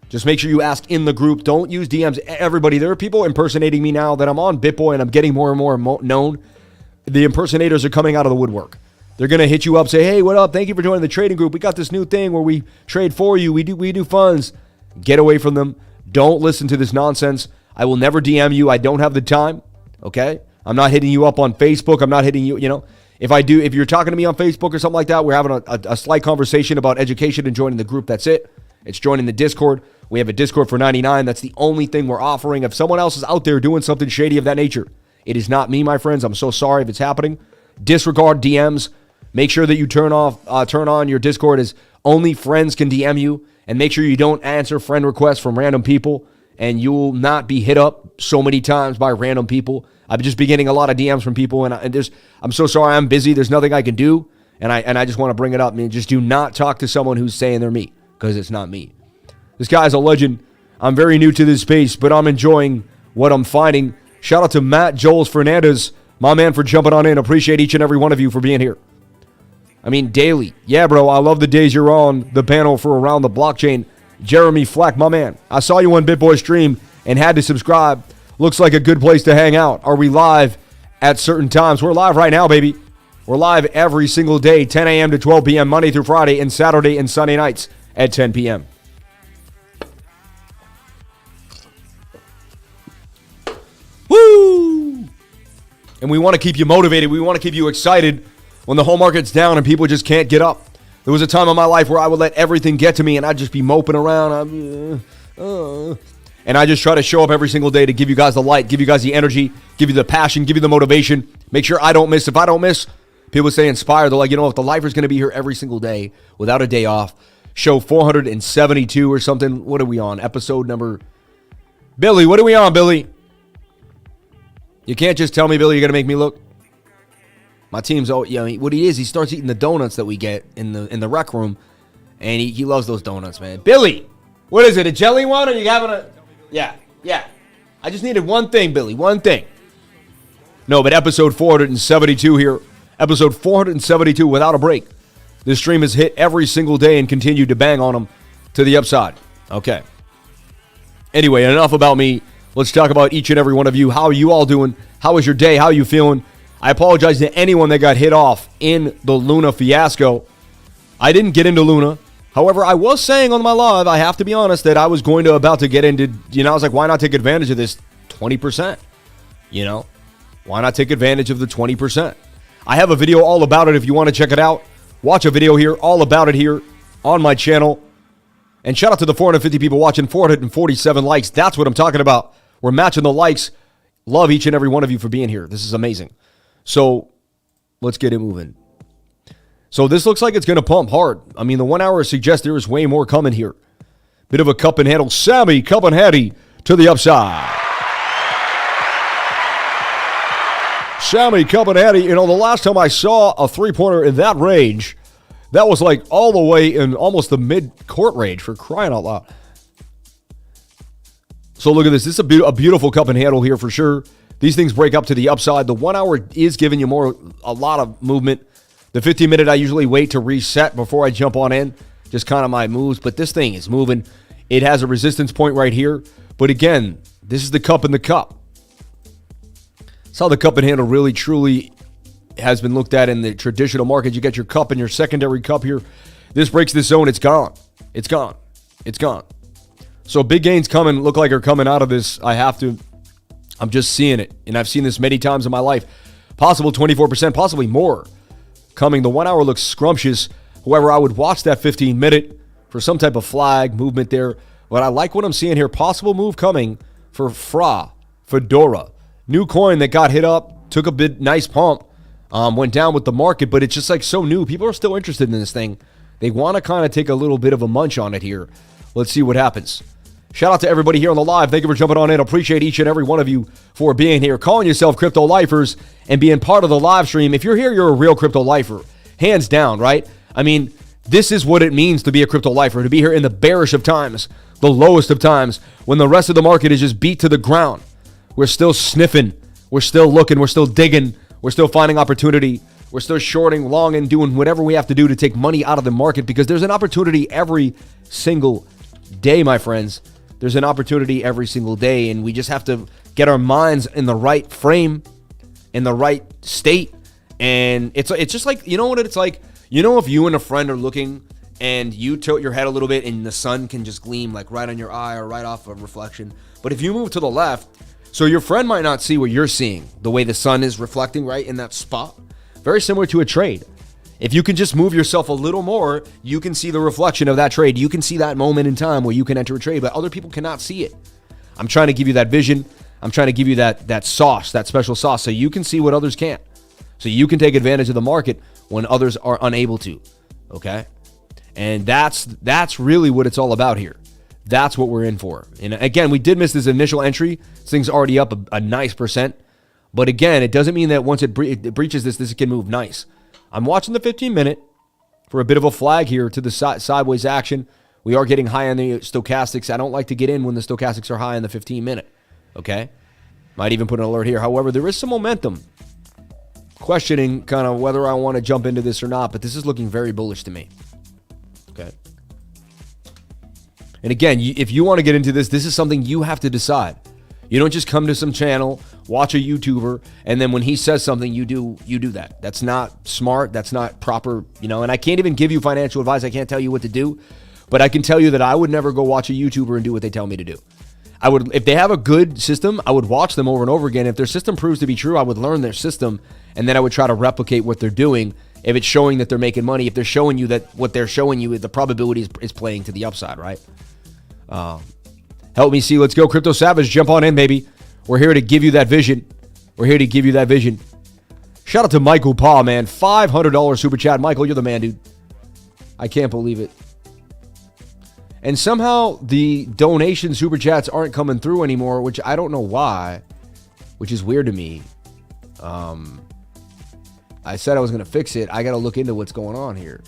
Just make sure you ask in the group. Don't use DMs. Everybody, there are people impersonating me now that I'm on BitBoy and I'm getting more and more known. The impersonators are coming out of the woodwork. They're going to hit you up, say, hey, what up? Thank you for joining the trading group. We got this new thing where we trade for you. We do funds. Get away from them. Don't listen to this nonsense. I will never DM you. I don't have the time. Okay? I'm not hitting you up on Facebook. I'm not hitting you, you know. If you're talking to me on Facebook or something like that, we're having a slight conversation about education and joining the group. That's it. It's joining the Discord. We have a Discord for $99. That's the only thing we're offering. If someone else is out there doing something shady of that nature, it is not me, my friends. I'm so sorry if it's happening. Disregard DMs. Make sure that you turn on your Discord as only friends can DM you, and make sure you don't answer friend requests from random people, and you will not be hit up so many times by random people. I've just been getting a lot of DMs from people, and I'm so sorry. I'm busy. There's nothing I can do, and I just want to bring it up. I mean, just do not talk to someone who's saying they're me, because it's not me. This guy's a legend. I'm very new to this space, but I'm enjoying what I'm finding. Shout out to Matt Joels Fernandez, my man, for jumping on in. Appreciate each and every one of you for being here. I mean, daily. Yeah, bro, I love the days you're on the panel for Around the Blockchain. Jeremy Flack, my man. I saw you on BitBoy stream and had to subscribe. Looks like a good place to hang out. Are we live at certain times? We're live right now, baby. We're live every single day, 10 a.m. to 12 p.m., Monday through Friday, and Saturday and Sunday nights at 10 p.m. Woo! And we want to keep you motivated. We want to keep you excited when the whole market's down and people just can't get up. There was a time in my life where I would let everything get to me and I'd just be moping around. And I just try to show up every single day to give you guys the light, give you guys the energy, give you the passion, give you the motivation. Make sure I don't miss. If I don't miss, people say inspired. They're like, you know, if the lifer's going to be here every single day without a day off, show 472 or something. What are we on? Episode number... Billy, what are we on, Billy? You can't just tell me, Billy, you're going to make me look. My team's, what he is, he starts eating the donuts that we get in the rec room, and he loves those donuts, man. Billy, what is it, a jelly one, or you having a... Yeah. I just needed one thing, Billy, one thing. No, but episode 472 here, episode 472 without a break. This stream has hit every single day and continued to bang on them to the upside. Okay. Anyway, enough about me. Let's talk about each and every one of you. How are you all doing? How was your day? How are you feeling? I apologize to anyone that got hit off in the Luna fiasco. I didn't get into Luna. However, I was saying on my live, I have to be honest, that I was about to get into, I was like, why not take advantage of this 20%? Why not take advantage of the 20%? I have a video all about it if you want to check it out. Watch a video here, all about it here on my channel. And shout out to the 450 people watching, 447 likes. That's what I'm talking about. We're matching the likes. Love each and every one of you for being here. This is amazing. So let's get it moving. So this looks like it's going to pump hard. I mean, the 1 hour suggests there is way more coming here. Bit of a cup and handle. Sammy, cup and hattie. to the upside. Sammy coming at it. You know, the last time I saw a three-pointer in that range, that was like all the way in almost the mid-court range, for crying out loud. So look at this. This is a beautiful cup and handle here for sure. These things break up to the upside. The 1 hour is giving you a lot of movement. The 15-minute I usually wait to reset before I jump on in. Just kind of my moves. But this thing is moving. It has a resistance point right here. But again, this is the cup in the cup. That's how the cup and handle really, truly has been looked at in the traditional market. You get your cup and your secondary cup here. This breaks this zone. It's gone. It's gone. It's gone. So big gains coming, look like are coming out of this. I'm just seeing it. And I've seen this many times in my life. Possible 24%, possibly more coming. The 1 hour looks scrumptious. However, I would watch that 15-minute for some type of flag movement there. But I like what I'm seeing here. Possible move coming for Fedora. New coin that got hit up, took a bit nice pump, went down with the market, but it's just like so new. People are still interested in this thing. They want to kind of take a little bit of a munch on it here. Let's see what happens. Shout out to everybody here on the live. Thank you for jumping on in. Appreciate each and every one of you for being here, calling yourself crypto lifers and being part of the live stream. If you're here, you're a real crypto lifer. Hands down, right? I mean, this is what it means to be a crypto lifer, to be here in the bearish of times, the lowest of times, when the rest of the market is just beat to the ground. We're still sniffing. We're still looking. We're still digging. We're still finding opportunity. We're still shorting, longing, doing whatever we have to do to take money out of the market, because there's an opportunity every single day, my friends. There's an opportunity every single day, and we just have to get our minds in the right frame, in the right state. And it's just like, you know what it's like? You know, if you and a friend are looking and you tilt your head a little bit and the sun can just gleam like right on your eye or right off a reflection. But if you move to the left, so your friend might not see what you're seeing, the way the sun is reflecting right in that spot. Very similar to a trade. If you can just move yourself a little more, you can see the reflection of that trade. You can see that moment in time where you can enter a trade, but other people cannot see it. I'm trying to give you that vision. I'm trying to give you that sauce, that special sauce, so you can see what others can't. So you can take advantage of the market when others are unable to, okay? And that's really what it's all about here. That's what we're in for. And again, we did miss this initial entry. This thing's already up a nice percent. But again, it doesn't mean that once it breaches this can move nice. I'm watching the 15-minute for a bit of a flag here to the sideways action. We are getting high on the stochastics. I don't like to get in when the stochastics are high in the 15-minute. Okay? Might even put an alert here. However, there is some momentum. Questioning kind of whether I want to jump into this or not, but this is looking very bullish to me. Okay? And again, if you want to get into this is something you have to decide. You don't just come to some channel, watch a YouTuber, and then when he says something, you do that. That's not smart. That's not proper, you know. And I can't even give you financial advice. I can't tell you what to do, but I can tell you that I would never go watch a YouTuber and do what they tell me to do. I would, if they have a good system, I would watch them over and over again. If their system proves to be true, I would learn their system, and then I would try to replicate what they're doing. If it's showing that they're making money, if they're showing you that what they're showing you, the probability is playing to the upside, right? Help me see. Let's go. Crypto Savage, jump on in, baby. We're here to give you that vision. We're here to give you that vision. Shout out to Michael Pa, man. $500 super chat. Michael, you're the man, dude. I can't believe it. And somehow the donation super chats aren't coming through anymore, which I don't know why, which is weird to me. I said I was going to fix it. I got to look into what's going on here.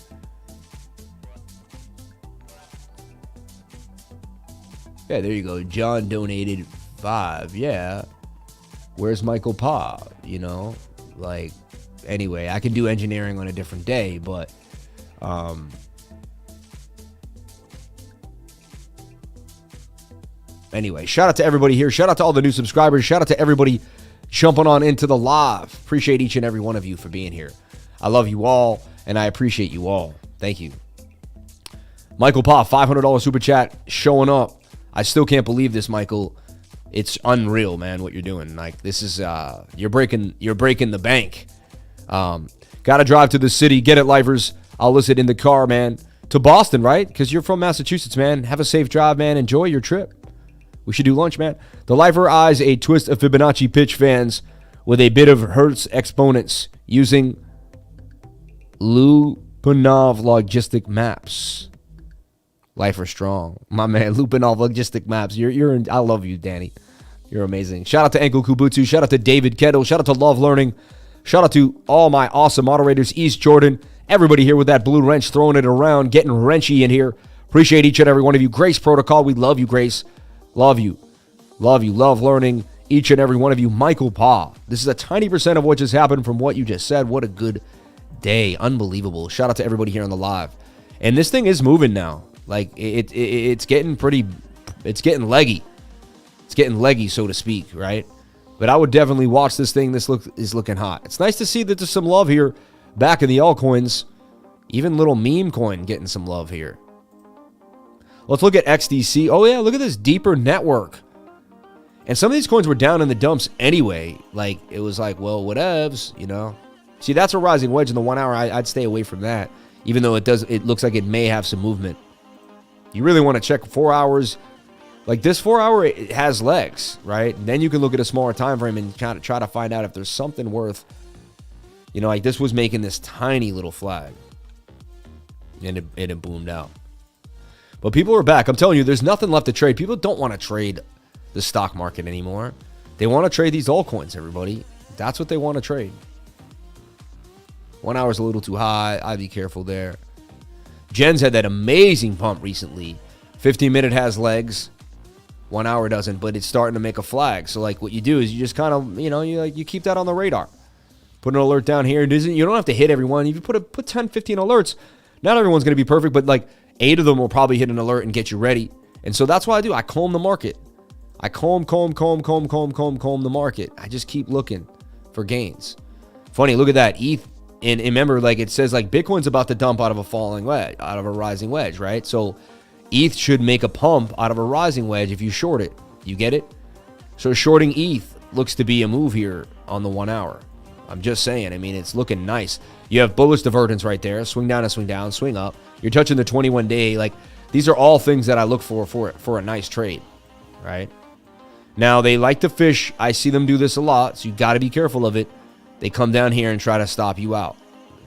Yeah, there you go. John donated $5. Yeah. Where's Michael Pa? You know, like, anyway, I can do engineering on a different day, but, anyway, shout out to everybody here. Shout out to all the new subscribers. Shout out to everybody jumping on into the live. Appreciate each and every one of you for being here. I love you all, and I appreciate you all. Thank you. Michael Pa, $500 super chat showing up. I still can't believe this, Michael. It's unreal, man, what you're doing. Like, this is you're breaking the bank. Gotta drive to the city. Get it, lifers. I'll listen in the car, man. To Boston, right? Because you're from Massachusetts, man. Have a safe drive, man. Enjoy your trip. We should do lunch, man. The lifer eyes a twist of Fibonacci pitch fans with a bit of Hertz exponents using Lyapunov logistic maps. Lifer strong. My man, looping off logistic maps. I love you, Danny. You're amazing. Shout out to Enkel Kubutsu. Shout out to David Kendall. Shout out to Love Learning. Shout out to all my awesome moderators, East Jordan. Everybody here with that blue wrench, throwing it around, getting wrenchy in here. Appreciate each and every one of you. Grace Protocol, we love you, Grace. Love you. Love you. Love Learning. Each and every one of you. Michael Pa. This is a tiny percent of what just happened from what you just said. What a good day. Unbelievable. Shout out to everybody here on the live. And this thing is moving now. Like, it's getting leggy. It's getting leggy, so to speak, right? But I would definitely watch this thing. This is looking hot. It's nice to see that there's some love here back in the altcoins. Even little meme coin getting some love here. Let's look at XDC. Oh, yeah, look at this deeper network. And some of these coins were down in the dumps anyway. Like, it was like, well, whatevs, you know? See, that's a rising wedge in the 1 hour. I'd stay away from that, even though it looks like it may have some movement. You really want to check 4 hours. Like this 4 hour, it has legs, right? And then you can look at a smaller time frame and kind of try to find out if there's something worth, you know, like this was making this tiny little flag. And it boomed out. But people are back. I'm telling you, there's nothing left to trade. People don't want to trade the stock market anymore. They want to trade these altcoins, everybody. That's what they want to trade. 1 hour is a little too high. I'd be careful there. Jen's had that amazing pump recently. 15-minute has legs. 1 hour doesn't, but it's starting to make a flag. So, like, what you do is you just kind of, you know, you keep that on the radar. Put an alert down here. You don't have to hit everyone. If you put 10, 15 alerts, not everyone's going to be perfect, but, like, 8 of them will probably hit an alert and get you ready. And so that's what I do. I comb the market. I comb the market. I just keep looking for gains. Funny, look at that. ETH. And remember, like, it says, like, Bitcoin's about to dump out of a falling wedge, out of a rising wedge, right? So ETH should make a pump out of a rising wedge if you short it. You get it? So shorting ETH looks to be a move here on the 1 hour. I'm just saying. I mean, it's looking nice. You have bullish divergence right there. Swing down and swing down, swing up. You're touching the 21-day. Like, these are all things that I look for a nice trade, right? Now, they like to fish. I see them do this a lot, so you got to be careful of it. They come down here and try to stop you out,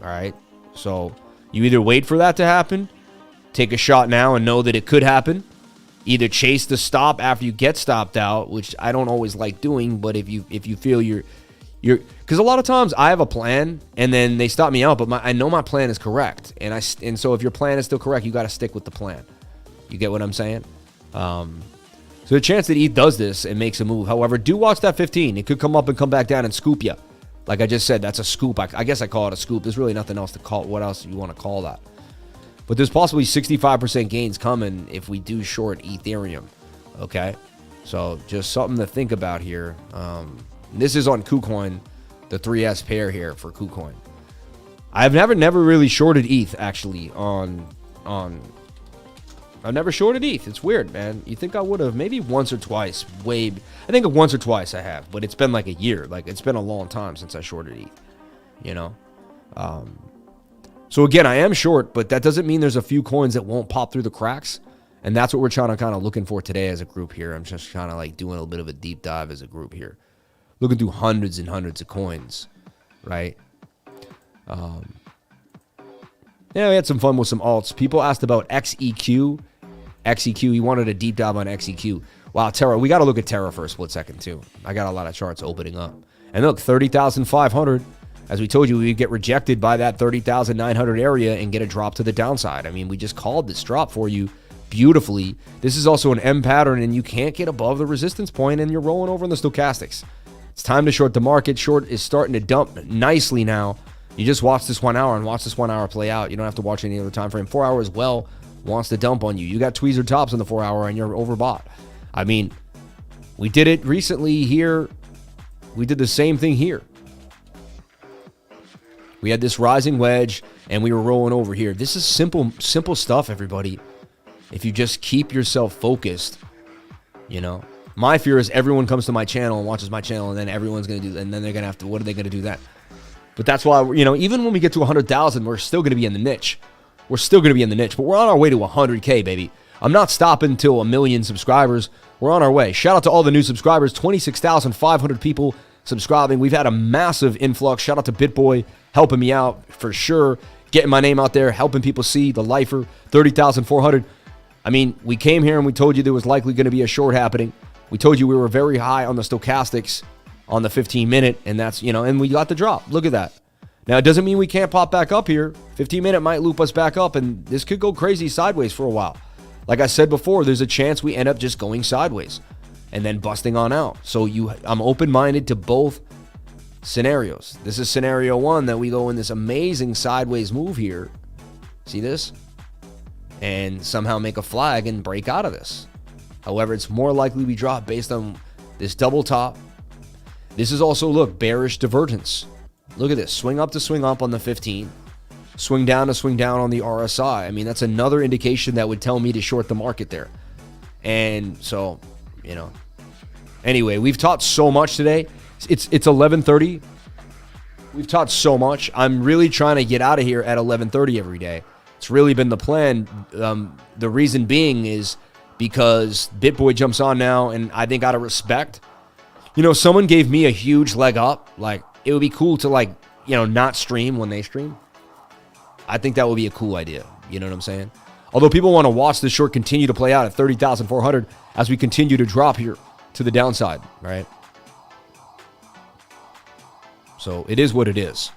all right? So you either wait for that to happen, take a shot now and know that it could happen, either chase the stop after you get stopped out, which I don't always like doing, but if you feel you're because a lot of times I have a plan and then they stop me out, but I know my plan is correct, and so if your plan is still correct, you got to stick with the plan. You get what I'm saying? So the chance that ETH does this and makes a move. However, do watch that 15. It could come up and come back down and scoop you. Like I just said, that's a scoop. I guess I call it a scoop. There's really nothing else to call it. What else you want to call that? But there's possibly 65% gains coming if we do short Ethereum. Okay? So just something to think about here. This is on KuCoin, the 3S pair here for KuCoin. I've never really shorted ETH, actually, I've never shorted ETH. It's weird, man. You think I would have? Maybe once or twice. I think once or twice I have, but it's been like a year. Like, it's been a long time since I shorted ETH, you know? So, again, I am short, but that doesn't mean there's a few coins that won't pop through the cracks, and that's what we're trying to kind of looking for today as a group here. I'm just kind of, like, doing a little bit of a deep dive as a group here. Looking through hundreds and hundreds of coins, right? Yeah, we had some fun with some alts. People asked about XEQ. He wanted a deep dive on XEQ. Wow, TERRA. We got to look at TERRA for a split second, too. I got a lot of charts opening up. And look, 30,500. As we told you, we get rejected by that 30,900 area and get a drop to the downside. I mean, we just called this drop for you beautifully. This is also an M pattern, and you can't get above the resistance point, and you're rolling over in the stochastics. It's time to short the market. Short is starting to dump nicely now. You just watch this 1 hour and watch this 1 hour play out. You don't have to watch any other time frame. 4 hours well wants to dump on you. You got tweezer tops in the 4 hour and you're overbought. I mean, we did it recently here. We did the same thing here. We had this rising wedge and we were rolling over here. This is simple stuff, everybody. If you just keep yourself focused, you know. My fear is everyone comes to my channel and watches my channel, and then everyone's going to do, and then they're going to have to, what are they going to do then? But that's why, you know, even when we get to 100,000, we're still going to be in the niche. We're still going to be in the niche, but we're on our way to 100K, baby. I'm not stopping until 1 million subscribers. We're on our way. Shout out to all the new subscribers, 26,500 people subscribing. We've had a massive influx. Shout out to BitBoy helping me out for sure, getting my name out there, helping people see the lifer, 30,400. I mean, we came here and we told you there was likely going to be a short happening. We told you we were very high on the stochastics on the 15-minute, and that's, and we got the drop. Look at that. Now, it doesn't mean we can't pop back up here. 15-minute might loop us back up, and this could go crazy sideways for a while. Like I said before, there's a chance we end up just going sideways and then busting on out. So I'm open-minded to both scenarios. This is scenario one, that we go in this amazing sideways move here. See this? And somehow make a flag and break out of this. However, it's more likely we drop based on this double top. This is also, look, bearish divergence. Look at this. Swing up to swing up on the 15. Swing down to swing down on the RSI. I mean, that's another indication that would tell me to short the market there. And so, Anyway, we've taught so much today. It's 11:30. We've taught so much. I'm really trying to get out of here at 11:30 every day. It's really been the plan. The reason being is because BitBoy jumps on now, and I think out of respect, someone gave me a huge leg up. Like, it would be cool to not stream when they stream. I think that would be a cool idea. You know what I'm saying? Although people want to watch this short continue to play out at 30,400 as we continue to drop here to the downside, right? So it is what it is.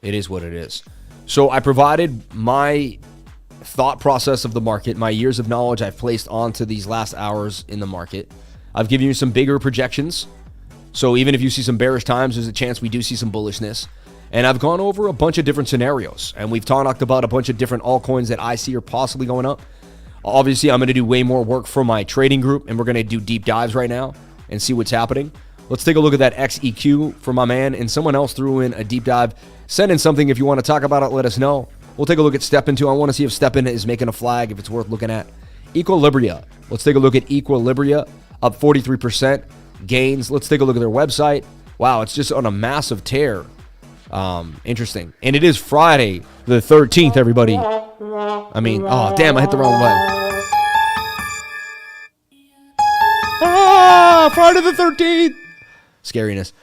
It is what it is. So I provided my thought process of the market, my years of knowledge I've placed onto these last hours in the market. I've given you some bigger projections. So even if you see some bearish times, there's a chance we do see some bullishness. And I've gone over a bunch of different scenarios. And we've talked about a bunch of different altcoins that I see are possibly going up. Obviously, I'm going to do way more work for my trading group, and we're going to do deep dives right now and see what's happening. Let's take a look at that XEQ for my man. And someone else threw in a deep dive. Send in something if you want to talk about it. Let us know. We'll take a look at Stepin too. I want to see if Stepin is making a flag, if it's worth looking at. EQUILIBRIA. Let's take a look at EQUILIBRIA, up 43% gains. Let's take a look at their website. Wow, it's just on a massive tear. Interesting. And it is Friday the 13th, everybody. I mean, oh, damn, I hit the wrong button. Ah, Friday the 13th. Scariness.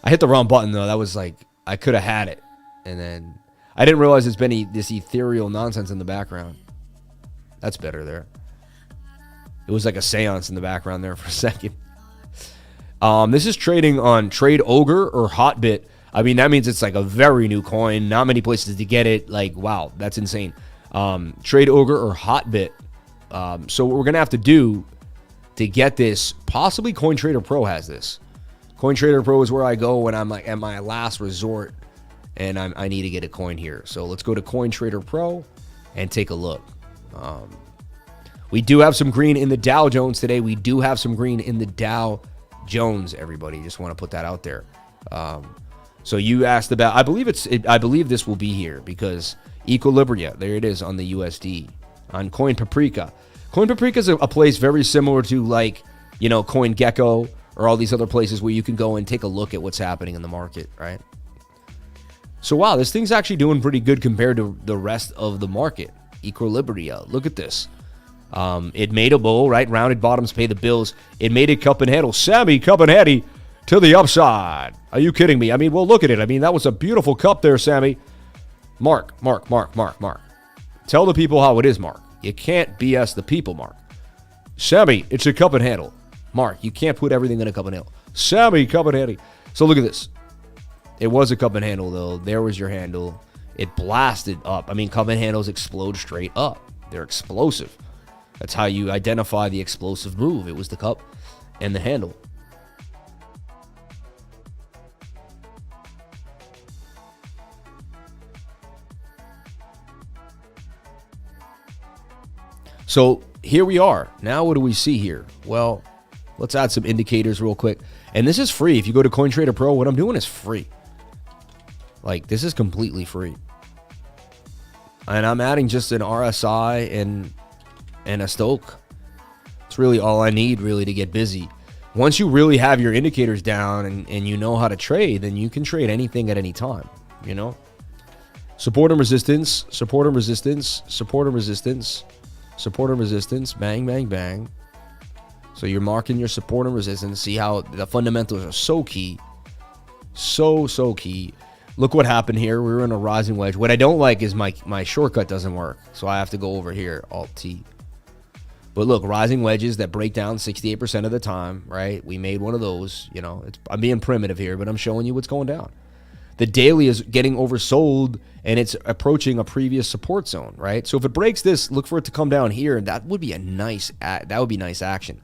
I hit the wrong button, though. That was like, I could have had it. And then I didn't realize there's been this ethereal nonsense in the background. That's better there. It was like a seance in the background there for a second. This is trading on Trade Ogre or Hotbit. I mean, that means it's like a very new coin. Not many places to get it. Like, wow, that's insane. Trade Ogre or Hotbit. So what we're going to have to do to get this, possibly CoinTrader Pro has this. CoinTrader Pro is where I go when I'm like at my last resort and I need to get a coin here. So let's go to CoinTrader Pro and take a look. We do have some green in the Dow Jones today. We do have some green in the Dow Jones, everybody. Just want to put that out there. So you asked about, I believe this will be here because EQUILIBRIA, there it is on the USD, on Coin Paprika. Coin Paprika is a place very similar to like, CoinGecko or all these other places where you can go and take a look at what's happening in the market, right? So wow, this thing's actually doing pretty good compared to the rest of the market. EQUILIBRIA, look at this. It made a bull, right? Rounded bottoms pay the bills. It made a cup and handle. Sammy, cup and handle to the upside. Are you kidding me? I mean, well, look at it. I mean, that was a beautiful cup there, Sammy. Mark. Tell the people how it is, Mark. You can't BS the people, Mark. Sammy, it's a cup and handle. Mark, you can't put everything in a cup and handle. Sammy, cup and handle. So look at this. It was a cup and handle, though. There was your handle. It blasted up. I mean, cup and handles explode straight up. They're explosive. That's how you identify the explosive move. It was the cup and the handle. So here we are. Now what do we see here? Well, let's add some indicators real quick. And this is free. If you go to CoinTrader Pro, what I'm doing is free. Like, this is completely free. And I'm adding just an RSI and a Stoke. It's really all I need really to get busy. Once you really have your indicators down and you know how to trade, then you can trade anything at any time, Support and resistance, support and resistance, support and resistance, support and resistance, bang, bang, bang. So you're marking your support and resistance. See how the fundamentals are so key. So key. look what happened here. We were in a rising wedge. What I don't like is my shortcut doesn't work. So I have to go over here, Alt-T. But look, rising wedges that break down 68% of the time, right? We made one of those. You know, I'm being primitive here, but I'm showing you what's going down. The daily is getting oversold, and it's approaching a previous support zone, right? So if it breaks this, look for it to come down here, and that would be a nice action.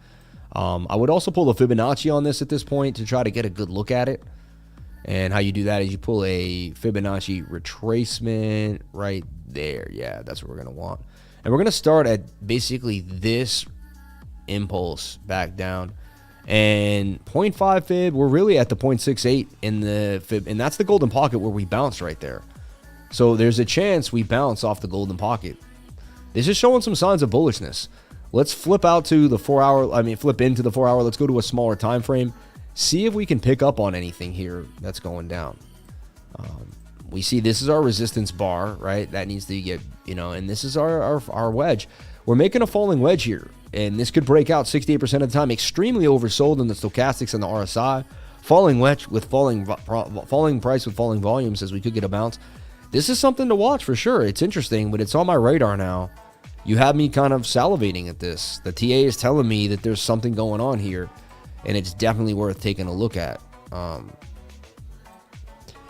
I would also pull the Fibonacci on this at this point to try to get a good look at it. And how you do that is you pull a Fibonacci retracement right there. Yeah, that's what we're going to want. And we're going to start at basically this impulse back down. And 0.5 fib, we're really at the 0.68 in the fib. And that's the golden pocket where we bounced right there. So there's a chance we bounce off the golden pocket. This is showing some signs of bullishness. Let's flip out to the 4 hour. Flip into the 4 hour. Let's go to a smaller time frame. See if we can pick up on anything here that's going down. We see this is our resistance bar, right? That needs to get, and this is our wedge. We're making a falling wedge here, and this could break out 68% of the time. Extremely oversold in the stochastics and the RSI. Falling wedge with falling price with falling volume says we could get a bounce. This is something to watch for sure. It's interesting, but it's on my radar now. You have me kind of salivating at this. The TA is telling me that there's something going on here, and it's definitely worth taking a look at.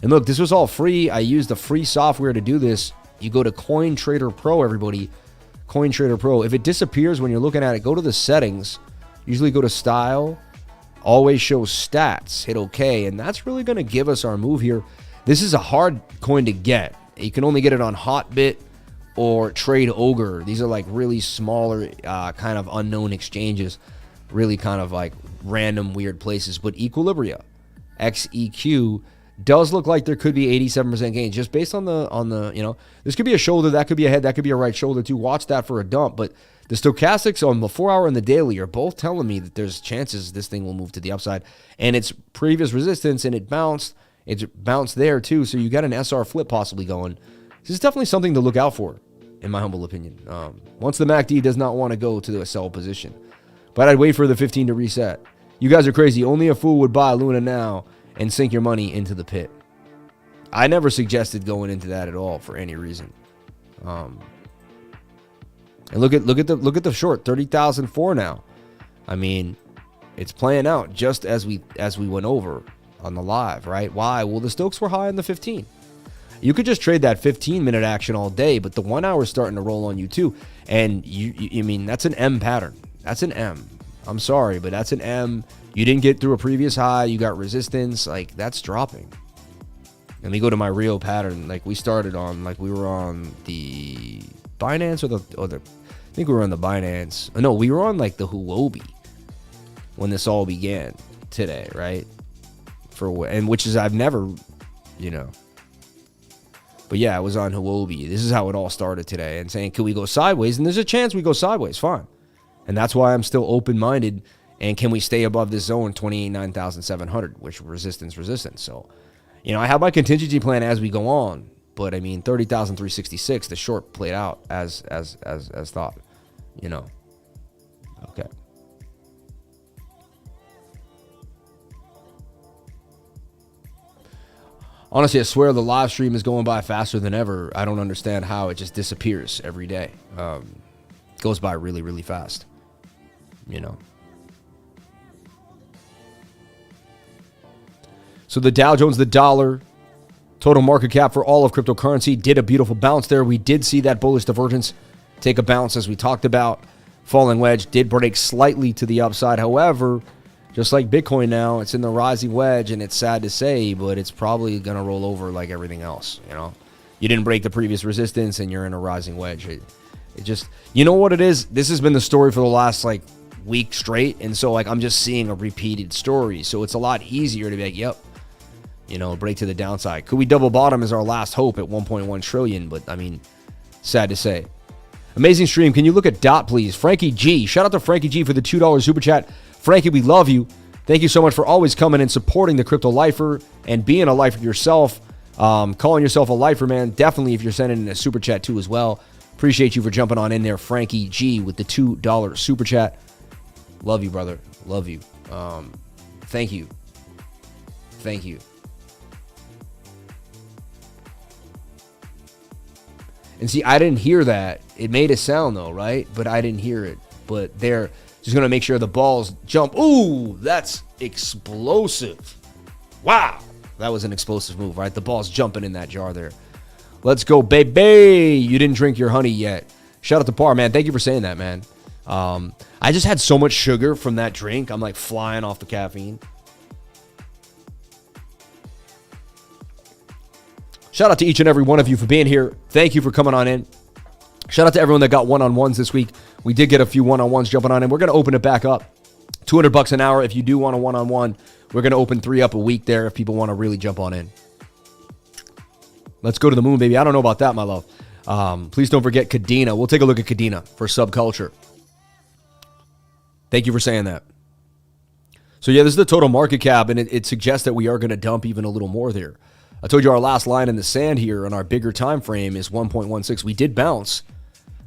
And look, this was all free. I used the free software to do this. You go to CoinTrader Pro, everybody. CoinTrader Pro. If it disappears when you're looking at it, go to the settings. Usually go to Style. Always show Stats. Hit OK. And that's really going to give us our move here. This is a hard coin to get. You can only get it on Hotbit or Trade Ogre. These are like really smaller, kind of unknown exchanges. Really kind of like random weird places. But EQUILIBRIA, XEQ, does look like there could be 87% gains just based on the, this could be a shoulder, that could be a head, that could be a right shoulder too. Watch that for a dump. But the stochastics on the 4 hour and the daily are both telling me that there's chances this thing will move to the upside. And its previous resistance, and it bounced there too. So you got an SR flip possibly going. This is definitely something to look out for, in my humble opinion. Once the MACD does not want to go to the sell position. But I'd wait for the 15 to reset. You guys are crazy. Only a fool would buy Luna now and sink your money into the pit. I never suggested going into that at all for any reason. And look at the short, 30,004 now. I mean, it's playing out just as we went over on the live, right? Why? Well, the Stokes were high in the 15. You could just trade that 15-minute action all day, but the 1 hour is starting to roll on you too. And you mean that's an M pattern. That's an M. I'm sorry, but that's an M. You didn't get through a previous high. You got resistance. Like, that's dropping. Let me go to my real pattern. Like, we started on, like, we were on the Binance or the I think we were on the Binance. No, we were on, like, the Huobi when this all began today, right? And which is, I've never, But yeah, I was on Huobi. This is how it all started today. And saying, can we go sideways? And there's a chance we go sideways. Fine. And that's why I'm still open-minded. And can we stay above this zone, 29,700, which resistance. So, I have my contingency plan as we go on. But, 30,366, the short played out as thought, Okay. Honestly, I swear the live stream is going by faster than ever. I don't understand how it just disappears every day. Goes by really, really fast. So the Dow Jones, the dollar, total market cap for all of cryptocurrency did a beautiful bounce there. We did see that bullish divergence take a bounce as we talked about. Falling wedge did break slightly to the upside. However, just like Bitcoin now, it's in the rising wedge, and it's sad to say, but it's probably going to roll over like everything else. You didn't break the previous resistance, and you're in a rising wedge. It just, you know what it is? This has been the story for the last week straight, and so I'm just seeing a repeated story. So it's a lot easier to be like, yep, break to the downside. Could we double bottom is our last hope at 1.1 trillion, but sad to say. Amazing stream. Can you look at DOT, please? Frankie G. Shout out to Frankie G for the $2 super chat. Frankie, we love you. Thank you so much for always coming and supporting the Crypto Lifer and being a lifer yourself. Calling yourself a lifer, man. Definitely if you're sending in a super chat too as well. Appreciate you for jumping on in there, Frankie G, with the $2 super chat. Love you, brother. Love you. Thank you. And see, I didn't hear that. It made a sound though, right? But I didn't hear it. But they're just going to make sure the balls jump. Ooh, that's explosive. Wow. That was an explosive move, right? The ball's jumping in that jar there. Let's go, baby. You didn't drink your honey yet. Shout out to Par, man. Thank you for saying that, man. I just had so much sugar from that drink. I'm like flying off the caffeine. Shout out to each and every one of you for being here. Thank you for coming on in. Shout out to everyone that got one-on-ones this week. We did get a few one-on-ones jumping on in. We're going to open it back up. $200 an hour if you do want a one-on-one. We're going to open 3 up a week there if people want to really jump on in. Let's go to the moon, baby. I don't know about that, my love. Please don't forget Kadena. We'll take a look at Kadena for Subculture. Thank you for saying that. So, yeah, this is the total market cap, and it suggests that we are going to dump even a little more there. I told you our last line in the sand here on our bigger time frame is 1.16. We did bounce.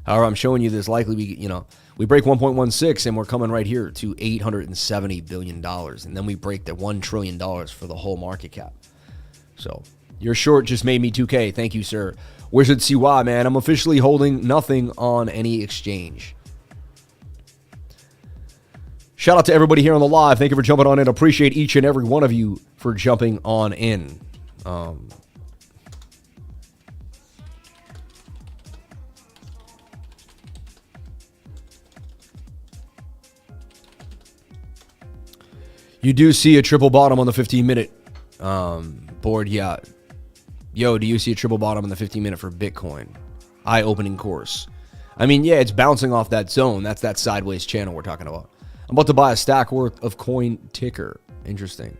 However, I'm showing you this likely we break 1.16 and we're coming right here to $870 billion. And then we break the $1 trillion for the whole market cap. So your short just made me 2K. Thank you, sir. Wizard CY, man. I'm officially holding nothing on any exchange. Shout out to everybody here on the live. Thank you for jumping on in. Appreciate each and every one of you for jumping on in. You do see a triple bottom on the 15-minute board, yeah. Yo, do you see a triple bottom on the 15-minute for Bitcoin? Eye-opening course. I mean, yeah, it's bouncing off that zone. That's that sideways channel we're talking about. I'm about to buy a stack worth of coin ticker. Interesting.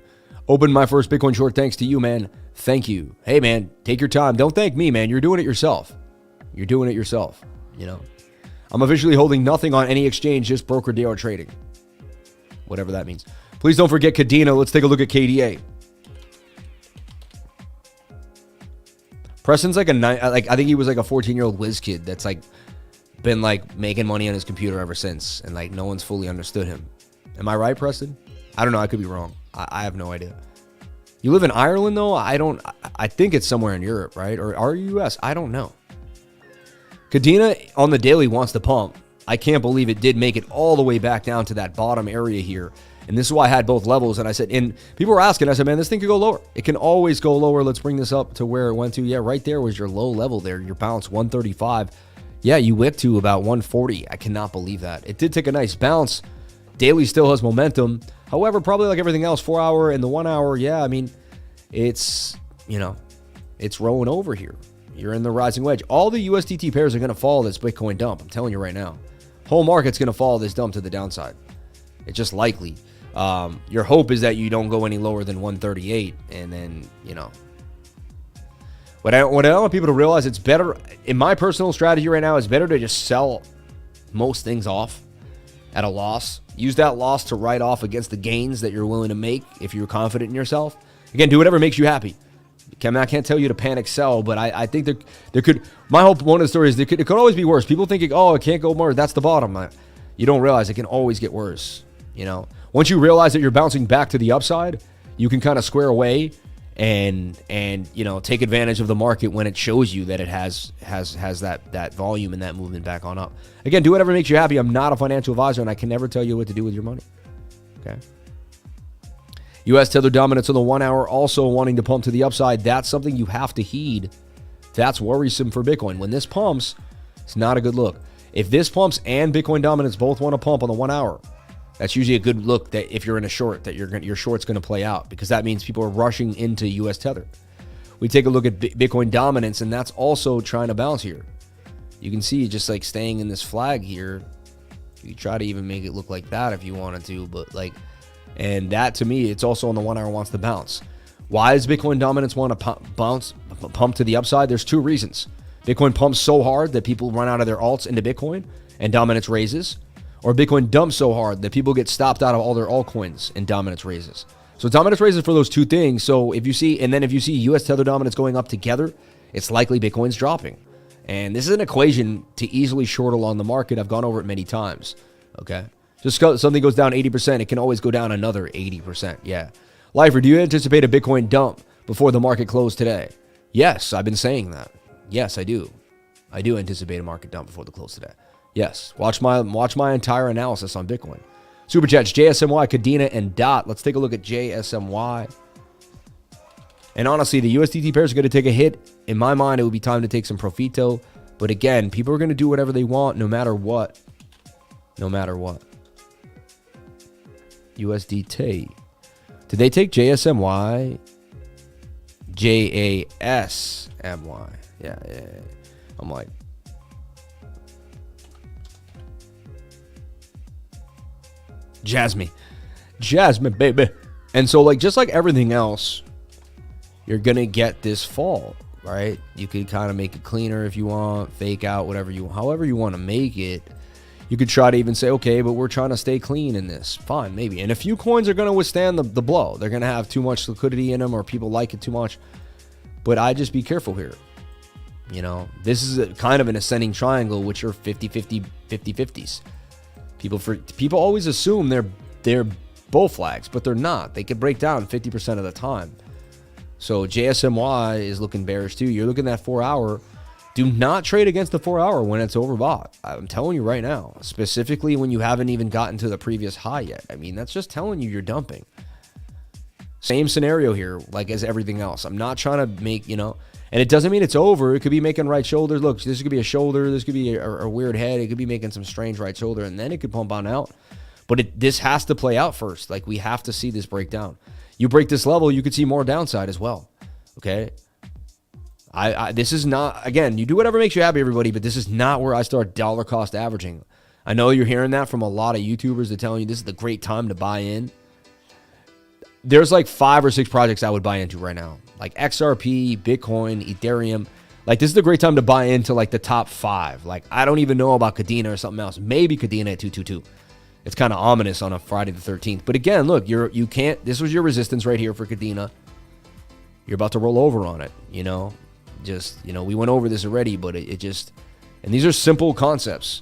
Opened my first Bitcoin short thanks to you, man. Thank you. Hey, man, take your time. Don't thank me, man. You're doing it yourself. You're doing it yourself, you know. I'm officially holding nothing on any exchange, just broker-dealer trading. Whatever that means. Please don't forget Kadena. Let's take a look at KDA. Preston's like I think he was like a 14-year-old whiz kid that's like been like making money on his computer ever since, and like no one's fully understood him. Am I right, Preston? I don't know. I could be wrong. I have no idea. You live in Ireland though? I think it's somewhere in Europe, right? Or are you US? I don't know. Kadena on the daily wants to pump. I can't believe it did make it all the way back down to that bottom area here. And this is why I had both levels. And I said, and people were asking, I said, man, this thing could go lower. It can always go lower. Let's bring this up to where it went to. Yeah, right there was your low level there. Your bounce, 135. Yeah, you whipped to about 140. I cannot believe that. It did take a nice bounce. Daily still has momentum. However, probably like everything else, 4 hour and the 1 hour, yeah, I mean, it's, it's rolling over here. You're in the rising wedge. All the USDT pairs are going to follow this Bitcoin dump. I'm telling you right now. Whole market's going to follow this dump to the downside. It's just likely. Your hope is that you don't go any lower than 138, and then, what I want people to realize, it's better, in my personal strategy right now, it's better to just sell most things off at a loss. Use that loss to write off against the gains that you're willing to make if you're confident in yourself. Again, do whatever makes you happy. I can't tell you to panic sell, but I think there could, my whole one of the stories, it could always be worse. People thinking, oh, it can't go more, that's the bottom. You don't realize it can always get worse, Once you realize that you're bouncing back to the upside, you can kind of square away and take advantage of the market when it shows you that it has that volume and that movement back on up. Again, do whatever makes you happy. I'm not a financial advisor, and I can never tell you what to do with your money. Okay. U.S. tether dominance on the 1 hour also wanting to pump to the upside. That's something you have to heed. That's worrisome for Bitcoin. When this pumps, it's not a good look. If this pumps and Bitcoin dominance both want to pump on the 1 hour, that's usually a good look that if you're in a short, that your short's going to play out, because that means people are rushing into U.S. tether. We take a look at Bitcoin dominance, and that's also trying to bounce here. You can see just like staying in this flag here. You try to even make it look like that if you wanted to, but and that to me, it's also on the 1 hour wants to bounce. Why does Bitcoin dominance want to pump to the upside? There's two reasons. Bitcoin pumps so hard that people run out of their alts into Bitcoin and dominance raises, or Bitcoin dumps so hard that people get stopped out of all their altcoins and dominance raises. So dominance raises for those two things. So if you see US tether dominance going up together, it's likely Bitcoin's dropping. And this is an equation to easily short along the market. I've gone over it many times. Okay. Just something goes down 80%, it can always go down another 80%. Yeah. Lifer, do you anticipate a Bitcoin dump before the market closed today? Yes, I've been saying that. Yes, I do. I do anticipate a market dump before the close today. Yes, watch my entire analysis on Bitcoin. Super chats, JSMY, Kadena, and DOT. Let's take a look at JSMY. And honestly, the USDT pair is going to take a hit. In my mind, it would be time to take some profito. But again, people are going to do whatever they want no matter what. No matter what. USDT. Did they take JSMY? JASMY. Yeah. I'm like. Jasmine, baby. And so, like, just like everything else, you're going to get this fall, right? You could kind of make it cleaner if you want, fake out, whatever you want, however you want to make it. You could try to even say, okay, but we're trying to stay clean in this. Fine, maybe. And a few coins are going to withstand the blow. They're going to have too much liquidity in them, or people like it too much. But I just be careful here. You know, this is kind of an ascending triangle, which are 50-50, 50-50s. People always assume they're bull flags, but they're not. They could break down 50% of the time. So JSMY is looking bearish too. You're looking at 4 hour. Do not trade against the 4 hour when it's overbought. I'm telling you right now, specifically when you haven't even gotten to the previous high yet. I mean, that's just telling you you're dumping. Same scenario here, like as everything else. I'm not trying to make, you know, and it doesn't mean it's over. It could be making right shoulders. Look, this could be a shoulder. This could be a weird head. It could be making some strange right shoulder, and then it could pump on out. But this has to play out first. Like, we have to see this break down. You break this level, you could see more downside as well. Okay? This is not, again, you do whatever makes you happy, everybody, but this is not where I start dollar cost averaging. I know you're hearing that from a lot of YouTubers. They're telling you this is the great time to buy in. There's like 5 or 6 projects I would buy into right now. Like XRP, Bitcoin, Ethereum. Like, this is a great time to buy into like the top 5. Like, I don't even know about Kadena or something else. Maybe Kadena at 222. It's kind of ominous on a Friday the 13th. But again, look, you can't, this was your resistance right here for Kadena. You're about to roll over on it, you know. Just, you know, we went over this already, but it just, and these are simple concepts.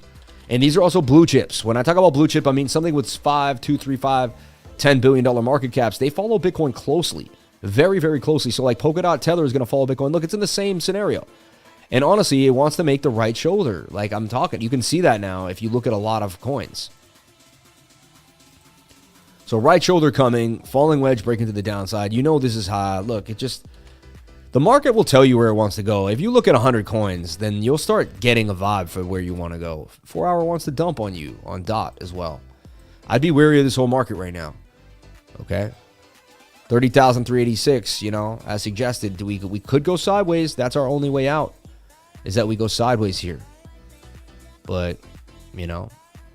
And these are also blue chips. When I talk about blue chip, I mean something with 5, 2, 3, 5, $10 billion market caps. They follow Bitcoin closely. Very, very closely. So like Polkadot Tether is going to follow Bitcoin. Look, it's in the same scenario. And honestly, it wants to make the right shoulder. Like I'm talking, you can see that now if you look at a lot of coins. So right shoulder coming, falling wedge breaking to the downside. You know this is high. Look, it just, the market will tell you where it wants to go. If you look at 100 coins, then you'll start getting a vibe for where you want to go. 4 hour wants to dump on you on DOT as well. I'd be wary of this whole market right now. Okay. 30,386, you know, as suggested, we could go sideways. That's our only way out, is that we go sideways here. But, you know,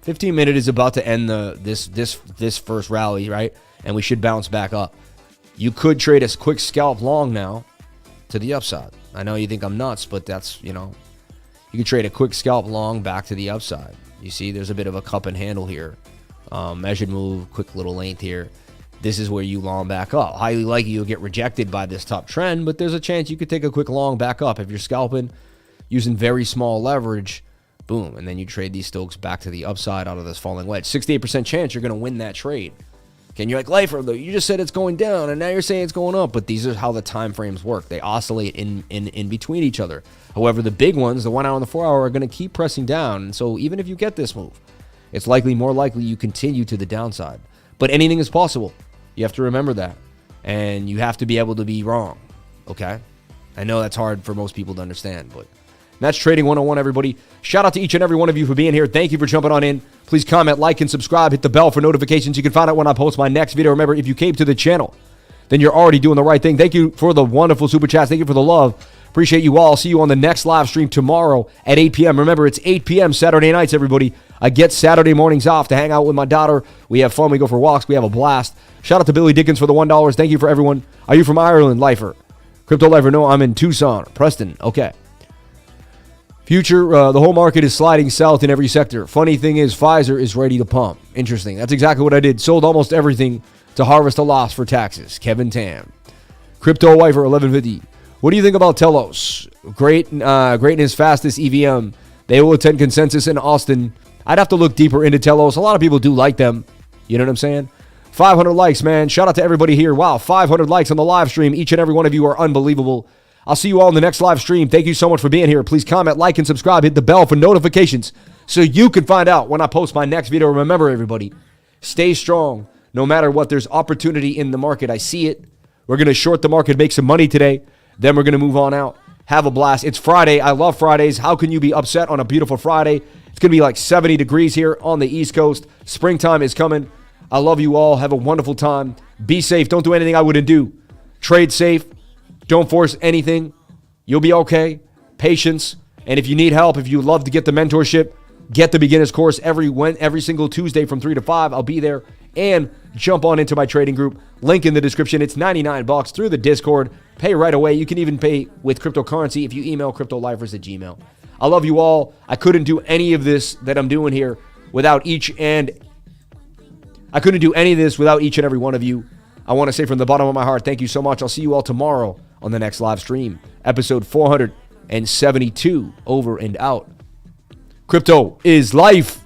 15-minute is about to end this first rally, right? And we should bounce back up. You could trade a quick scalp long now to the upside. I know you think I'm nuts, but that's, you know, you could trade a quick scalp long back to the upside. You see, there's a bit of a cup and handle here. Measured move, quick little length here. This is where you long back up. Highly likely you'll get rejected by this top trend, but there's a chance you could take a quick long back up. If you're scalping using very small leverage, boom, and then you trade these stokes back to the upside out of this falling wedge. 68% chance you're going to win that trade. Okay, and you're like, Lifer, though, you just said it's going down, and now you're saying it's going up, but these are how the time frames work. They oscillate in between each other. However, the big ones, the 1 hour and the 4 hour, are going to keep pressing down, and so even if you get this move, it's more likely you continue to the downside. But anything is possible. You have to remember that. And you have to be able to be wrong. Okay? I know that's hard for most people to understand, but that's Trading 101, everybody. Shout out to each and every one of you for being here. Thank you for jumping on in. Please comment, like, and subscribe. Hit the bell for notifications. You can find out when I post my next video. Remember, if you came to the channel, then you're already doing the right thing. Thank you for the wonderful super chats. Thank you for the love. Appreciate you all. See you on the next live stream tomorrow at 8 p.m. Remember, it's 8 p.m. Saturday nights, everybody. I get Saturday mornings off to hang out with my daughter. We have fun. We go for walks. We have a blast. Shout out to Billy Dickens for the $1. Thank you for everyone. Are you from Ireland, Lifer? Crypto Lifer? No, I'm in Tucson. Preston. Okay. Future, the whole market is sliding south in every sector. Funny thing is, Pfizer is ready to pump. Interesting. That's exactly what I did. Sold almost everything to harvest a loss for taxes. Kevin Tam. Crypto Lifer 1150. What do you think about Telos? Greatness fastest EVM. They will attend consensus in Austin. I'd have to look deeper into Telos. A lot of people do like them. You know what I'm saying? 500 likes, man. Shout out to everybody here. Wow, 500 likes on the live stream. Each and every one of you are unbelievable. I'll see you all in the next live stream. Thank you so much for being here. Please comment, like, and subscribe. Hit the bell for notifications so you can find out when I post my next video. Remember, everybody, stay strong. No matter what, there's opportunity in the market. I see it. We're going to short the market, make some money today. Then we're going to move on out. Have a blast. It's Friday. I love Fridays. How can you be upset on a beautiful Friday? It's going to be like 70 degrees here on the East Coast. Springtime is coming. I love you all. Have a wonderful time. Be safe. Don't do anything I wouldn't do. Trade safe. Don't force anything. You'll be okay. Patience. And if you need help, if you love to get the mentorship, get the beginner's course every single Tuesday from 3 to 5. I'll be there. And jump on into my trading group. Link in the description. It's $99 through the Discord. Pay right away. You can even pay with cryptocurrency if you email cryptolifers@gmail.com. I love you all. I couldn't do any of this that I'm doing here without each and every one of you. I want to say from the bottom of my heart, thank you so much. I'll see you all tomorrow on the next live stream. Episode 472, over and out. Crypto is life.